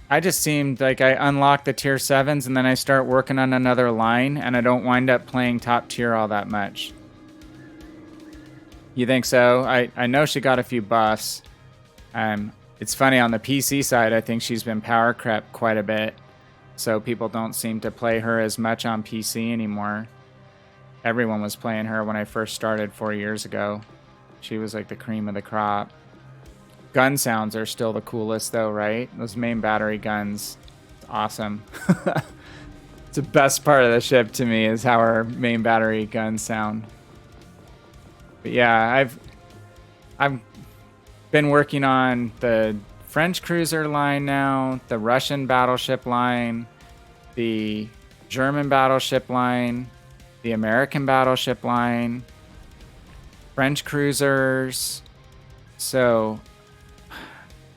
I just seemed like I unlock the tier 7s and then I start working on another line and I don't wind up playing top tier all that much. You think so? I know she got a few buffs. It's funny, on the PC side, I think she's been power crept quite a bit. So people don't seem to play her as much on PC anymore. Everyone was playing her when I first started 4 years ago. She was like the cream of the crop. Gun sounds are still the coolest though, right? Those main battery guns. It's awesome. It's the best part of the ship to me is how our main battery guns sound. But yeah, I've been working on the French cruiser line now, the Russian battleship line, the German battleship line, the American battleship line, French cruisers. So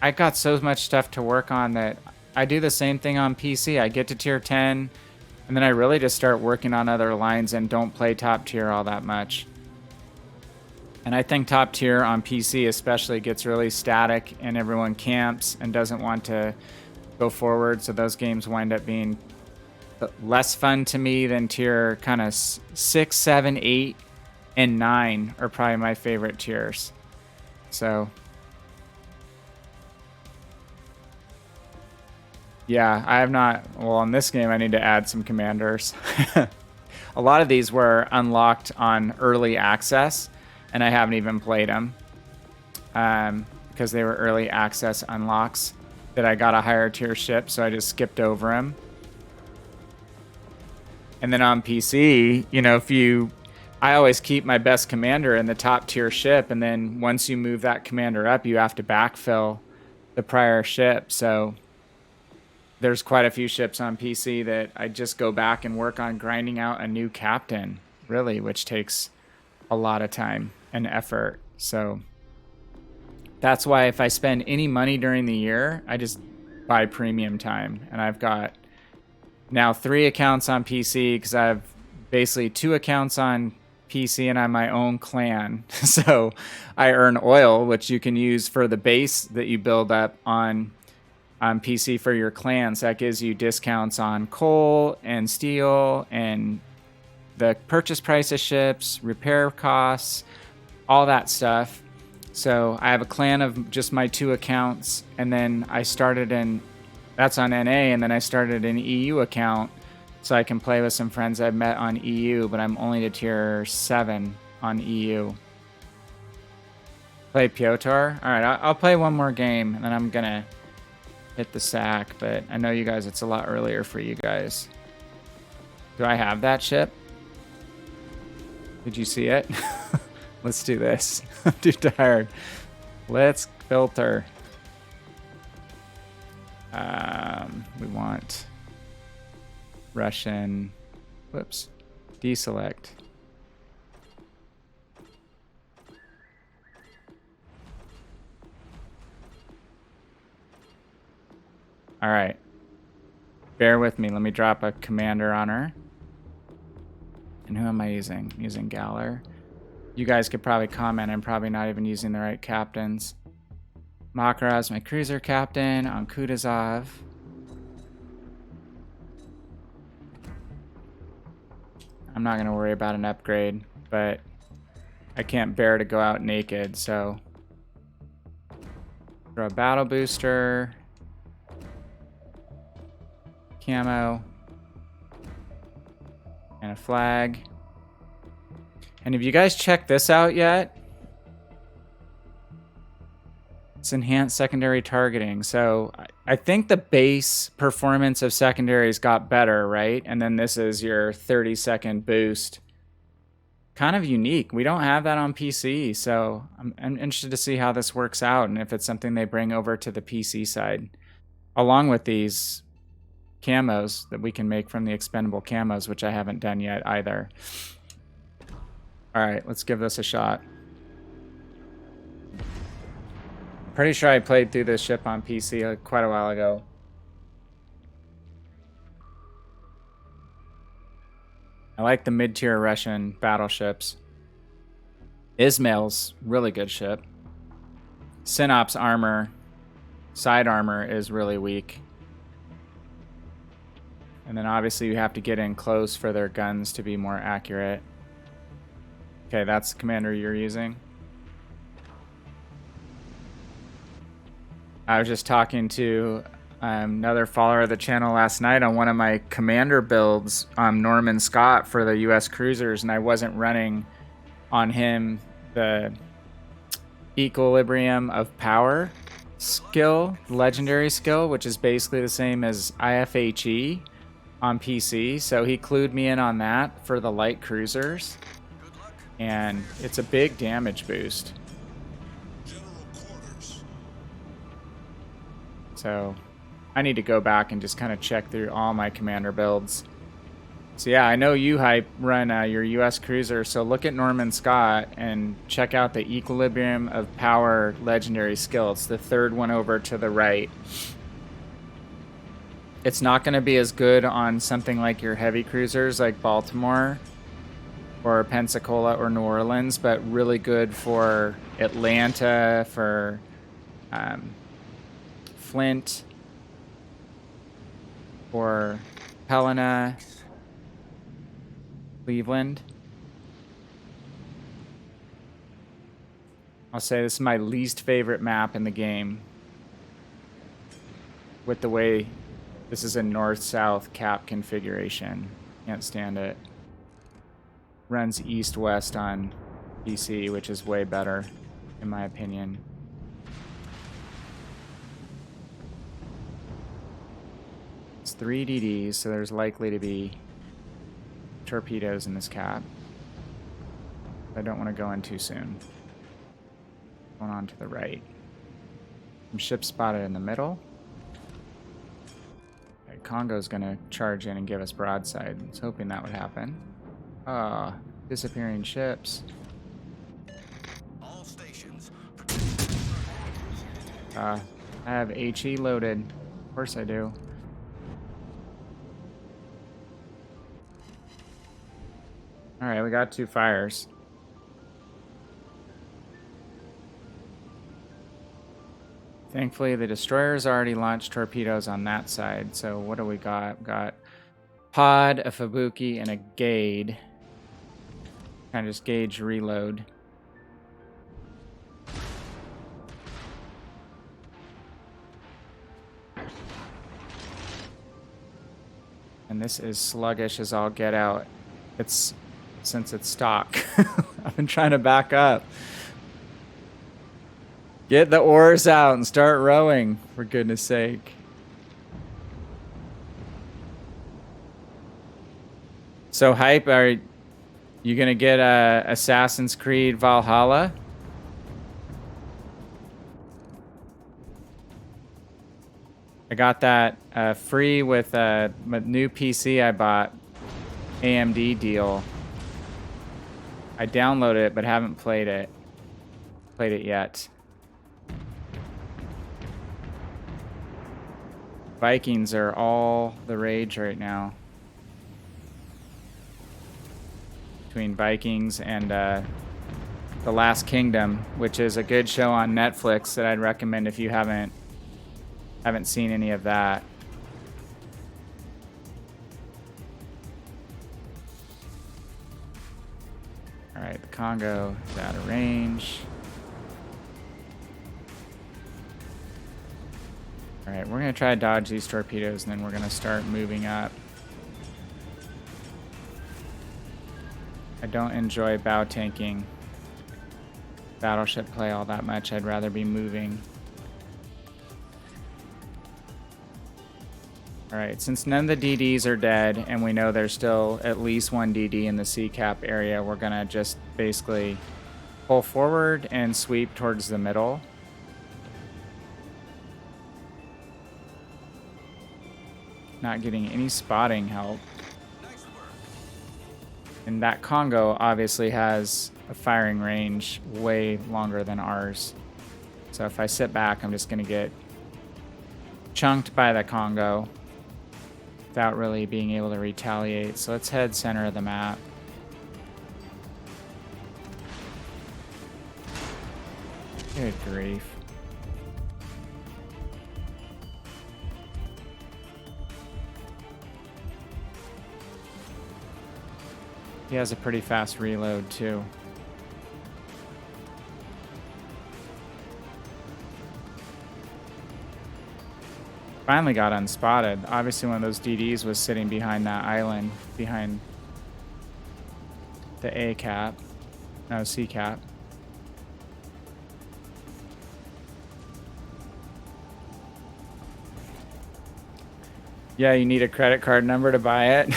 I got so much stuff to work on that I do the same thing on PC. I get to tier 10 and then I really just start working on other lines and don't play top tier all that much. And I think top tier on PC especially gets really static and everyone camps and doesn't want to go forward. So those games wind up being less fun to me than tier kind of 6, 7, 8, and 9 are probably my favorite tiers. So yeah, I have not, well, on this game I need to add some commanders. A lot of these were unlocked on early access and I haven't even played them because they were early access unlocks that I got a higher tier ship, so I just skipped over them. And then on PC, you know, I always keep my best commander in the top tier ship, and then once you move that commander up, you have to backfill the prior ship. So there's quite a few ships on PC that I just go back and work on grinding out a new captain, really, which takes a lot of time and effort. So that's why if I spend any money during the year, I just buy premium time. And I've got now 3 accounts on PC because I have basically 2 accounts on PC and I'm my own clan. So I earn oil, which you can use for the base that you build up on PC for your clans. That gives you discounts on coal and steel and the purchase price of ships, repair costs, all that stuff. So I have a clan of just my 2 accounts, and then I started in, that's on NA, and then I started an EU account so I can play with some friends I've met on EU, but I'm only to tier 7 on EU. Play Piotr? Alright, I'll play one more game, and then I'm gonna hit the sack, but I know you guys, it's a lot earlier for you guys. Do I have that ship? Did you see it? Let's do this. I'm too tired. Let's filter. We want Russian. Whoops. Deselect. All right. Bear with me. Let me drop a commander on her. And who am I using? I'm using Galler. You guys could probably comment. I'm probably not even using the right captains. Makarov's my cruiser captain on Kutuzov. I'm not going to worry about an upgrade, but I can't bear to go out naked, so throw a battle booster, camo, and a flag. And have you guys checked this out yet? It's enhanced secondary targeting. So I think the base performance of secondaries got better, right? And then this is your 30-second boost. Kind of unique. We don't have that on PC, so I'm interested to see how this works out and if it's something they bring over to the PC side. Along with these camos that we can make from the expendable camos, which I haven't done yet either. All right, let's give this a shot. Pretty sure I played through this ship on PC quite a while ago. I like the mid-tier Russian battleships. Ismail's really good ship. Synop's armor, side armor is really weak. And then obviously you have to get in close for their guns to be more accurate. Okay, that's the commander you're using. I was just talking to another follower of the channel last night on one of my commander builds, Norman Scott, for the US cruisers, and I wasn't running on him the equilibrium of power skill, legendary skill, which is basically the same as IFHE on PC. So he clued me in on that for the light cruisers, and it's a big damage boost. So I need to go back and just kind of check through all my commander builds. So yeah, I know you hype run your US cruiser, so look at Norman Scott and check out the equilibrium of power legendary skill. It's the third one over to the right. It's not going to be as good on something like your heavy cruisers like Baltimore or Pensacola or New Orleans, but really good for Atlanta, for Flint, for Helena, Cleveland. I'll say this is my least favorite map in the game, with the way this is a north-south cap configuration. Can't stand it. Runs east-west on PC, which is way better, in my opinion. It's 3 DDs, so there's likely to be torpedoes in this cap. I don't want to go in too soon. Going on to the right. Some ships spotted in the middle. Okay, Congo's going to charge in and give us broadside. I was hoping that would happen. Ah, disappearing ships. All stations. I have HE loaded. Of course I do. Alright, we got 2 fires. Thankfully, the destroyer's already launched torpedoes on that side. So what do we got? We got pod, a Fubuki, and a Gade. Kind of just gauge reload. And this is sluggish as all get out. Since it's stock. I've been trying to back up. Get the oars out and start rowing, for goodness sake. So hype, are you gonna get Assassin's Creed Valhalla? I got that free with a new PC I bought, AMD deal. I downloaded it but haven't played it yet. Vikings are all the rage right now. Between Vikings and The Last Kingdom, which is a good show on Netflix that I'd recommend if you haven't seen any of that. All right, the Congo is out of range. All right, we're gonna try to dodge these torpedoes and then we're gonna start moving up. I don't enjoy bow tanking battleship play all that much. I'd rather be moving. Alright, since none of the DDs are dead and we know there's still at least one DD in the sea cap area, we're gonna just basically pull forward and sweep towards the middle. Not getting any spotting help. And that Congo obviously has a firing range way longer than ours. So if I sit back, I'm just going to get chunked by the Congo without really being able to retaliate. So let's head center of the map. Good grief. He has a pretty fast reload, too. Finally got unspotted. Obviously, one of those DDs was sitting behind that island, behind the A cap. No, C cap. Yeah, you need a credit card number to buy it.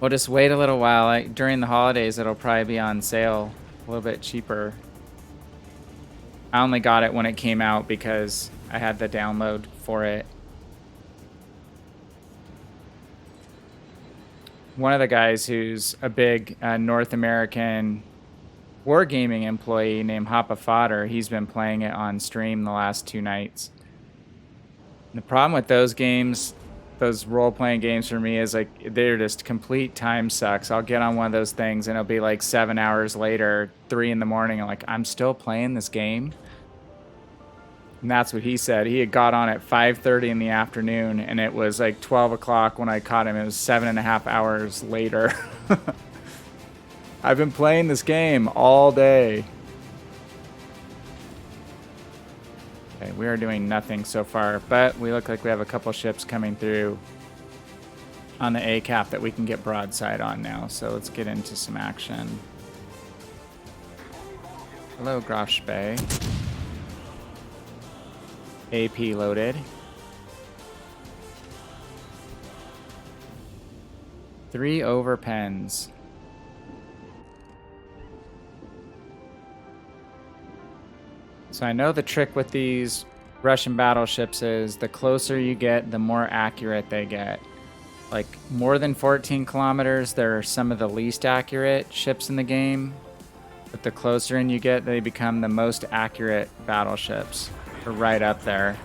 We'll just wait a little while. During the holidays, it'll probably be on sale a little bit cheaper. I only got it when it came out because I had the download for it. One of the guys who's a big North American wargaming employee named Hoppa Fodder, he's been playing it on stream the last 2 nights. And the problem with those games, those role-playing games for me, is like they're just complete time sucks. I'll get on one of those things and it'll be like 7 hours later, 3 in the morning, and like, I'm still playing this game. And that's what he said. He had got on at 5:30 in the afternoon and it was like 12 o'clock when I caught him. It was 7.5 hours later. I've been playing this game all day. Okay, we are doing nothing so far, but we look like we have a couple ships coming through on the A cap that we can get broadside on now. So let's get into some action. Hello, Grosh Bay. AP loaded. 3 over pens. So I know the trick with these Russian battleships is the closer you get, the more accurate they get. Like more than 14 kilometers, they're some of the least accurate ships in the game. But the closer in you get, they become the most accurate battleships. They're right up there.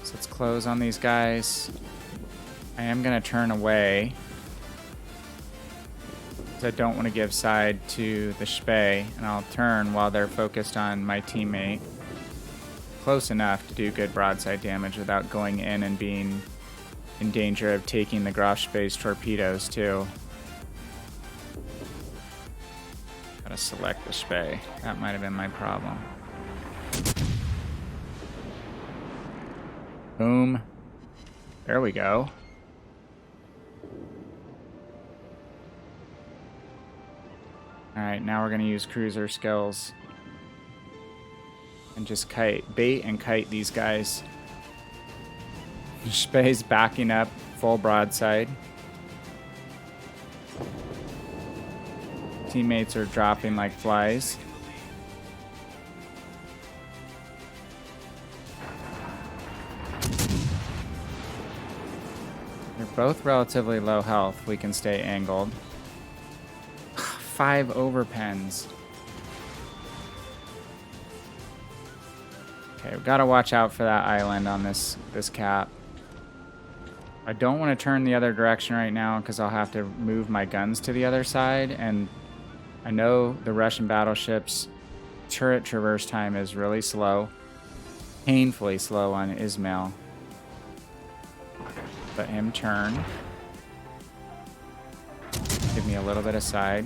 So let's close on these guys. I am going to turn away. I don't want to give side to the Spey, and I'll turn while they're focused on my teammate. Close enough to do good broadside damage without going in and being in danger of taking the Grosh Spey's torpedoes too. Gotta select the spay. That might have been my problem. Boom. There we go. Alright, now we're gonna use cruiser skills. And just bait and kite these guys. Spay's backing up full broadside. Teammates are dropping like flies. They're both relatively low health. We can stay angled. 5 overpens. Okay, we've got to watch out for that island on this cap. I don't want to turn the other direction right now because I'll have to move my guns to the other side, and I know the Russian battleships' turret traverse time is really slow. Painfully slow on Ismail. Let him turn. Give me a little bit of side.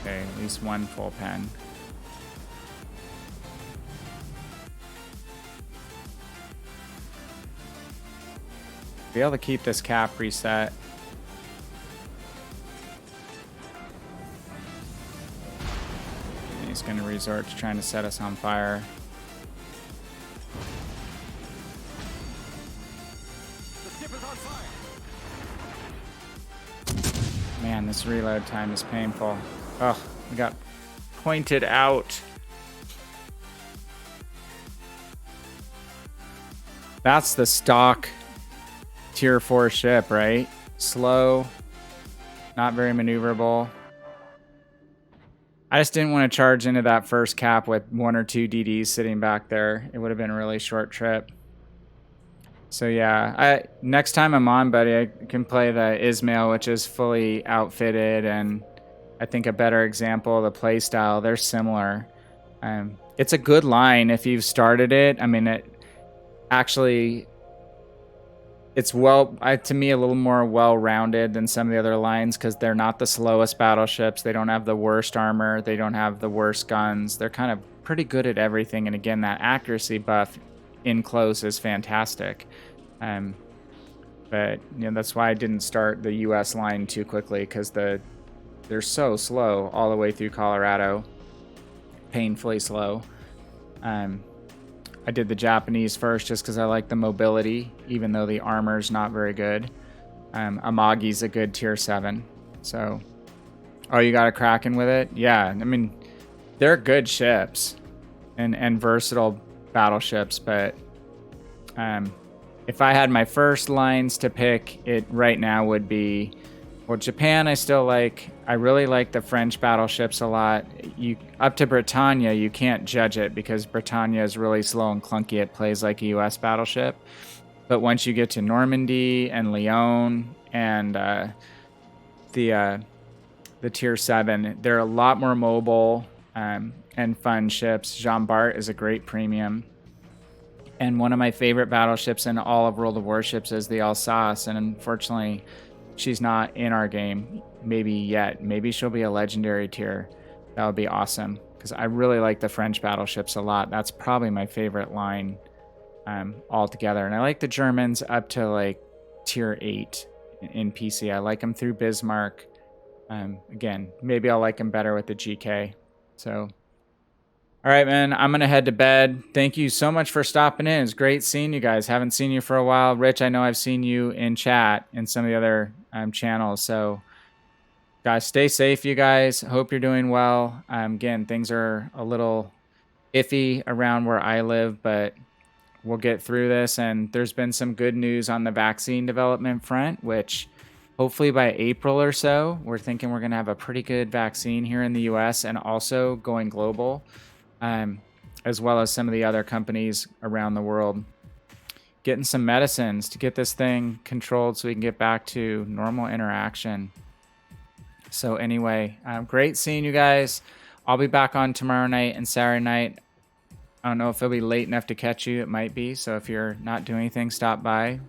Okay, at least one full pen. Be able to keep this cap reset. And he's going to resort to trying to set us on fire. The ship is on fire. Man, this reload time is painful. Oh, we got pointed out. That's the stock tier 4 ship, right? Slow, not very maneuverable. I just didn't want to charge into that first cap with 1 or 2 DDs sitting back there. It would have been a really short trip. So yeah, next time I'm on, buddy, I can play the Ismail, which is fully outfitted, and I think a better example of the play style. They're similar. It's a good line if you've started it. I mean, it's to me a little more well-rounded than some of the other lines because they're not the slowest battleships. They don't have the worst armor. They don't have the worst guns. They're kind of pretty good at everything. And again, that accuracy buff in close is fantastic. But you know, that's why I didn't start the US line too quickly because they're so slow all the way through Colorado. Painfully slow. I did the Japanese first just because I like the mobility, even though the armor's not very good. Amagi's a good tier 7. So, oh, you got a Kraken with it? Yeah, I mean, they're good ships and versatile battleships, but if I had my first lines to pick, it right now would be, well, Japan I still like. I really like the French battleships a lot. Up to Britannia, you can't judge it because Britannia is really slow and clunky. It plays like a US battleship. But once you get to Normandy and Lyon and the tier 7, they're a lot more mobile and fun ships. Jean Bart is a great premium. And one of my favorite battleships in all of World of Warships is the Alsace, and unfortunately she's not in our game maybe yet. Maybe she'll be a legendary tier. That would be awesome because I really like the French battleships a lot. That's probably my favorite line altogether. And I like the Germans up to like tier 8 in PC. I like them through Bismarck. Again, maybe I'll like them better with the GK. So, all right, man, I'm going to head to bed. Thank you so much for stopping in. It's great seeing you guys. Haven't seen you for a while. Rich, I know I've seen you in chat in some of the other channels. So, guys, stay safe, you guys. Hope you're doing well. Again, things are a little iffy around where I live, but we'll get through this. And there's been some good news on the vaccine development front, which hopefully by April or so, we're thinking we're going to have a pretty good vaccine here in the US and also going global. As well as some of the other companies around the world getting some medicines to get this thing controlled so we can get back to normal interaction. So anyway, great seeing you guys. I'll be back on tomorrow night and Saturday night. I don't know if it'll be late enough to catch you. It might be. So if you're not doing anything, stop by.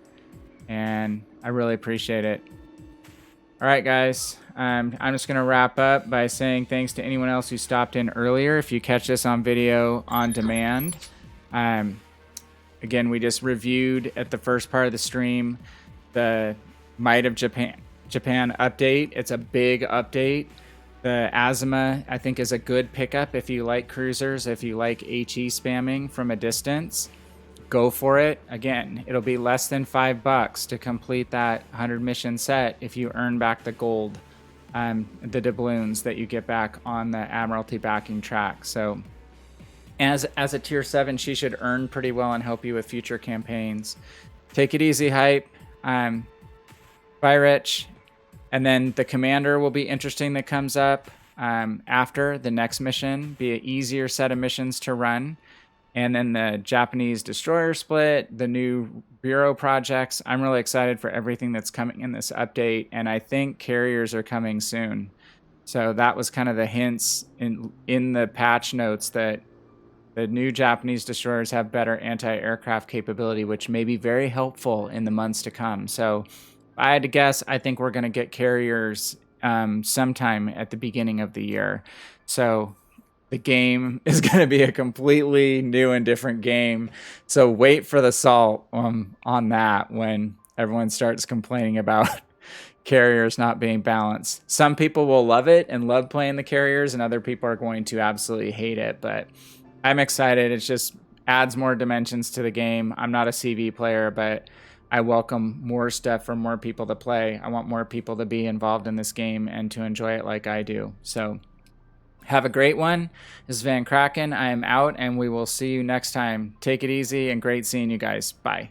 And I really appreciate it. All right, guys. I'm just going to wrap up by saying thanks to anyone else who stopped in earlier. If you catch this on video on demand, again, we just reviewed at the first part of the stream the Might of Japan update. It's a big update. The Azuma, I think, is a good pickup if you like cruisers, if you like HE spamming from a distance. Go for it. Again, it'll be less than $5 to complete that 100 mission set if you earn back the gold, the doubloons that you get back on the Admiralty backing track. So as a tier 7, she should earn pretty well and help you with future campaigns. Take it easy, hype. Bye, Rich. And then the commander will be interesting that comes up after the next mission. Be an easier set of missions to run. And then the Japanese destroyer split, the new bureau projects. I'm really excited for everything that's coming in this update. And I think carriers are coming soon. So that was kind of the hints in the patch notes that the new Japanese destroyers have better anti-aircraft capability, which may be very helpful in the months to come. So if I had to guess, I think we're going to get carriers sometime at the beginning of the year. So the game is going to be a completely new and different game. So wait for the salt on that when everyone starts complaining about carriers not being balanced. Some people will love it and love playing the carriers, and other people are going to absolutely hate it. But I'm excited. It just adds more dimensions to the game. I'm not a CV player, but I welcome more stuff for more people to play. I want more people to be involved in this game and to enjoy it like I do. So have a great one. This is Van Kraken. I am out, and we will see you next time. Take it easy, and great seeing you guys. Bye.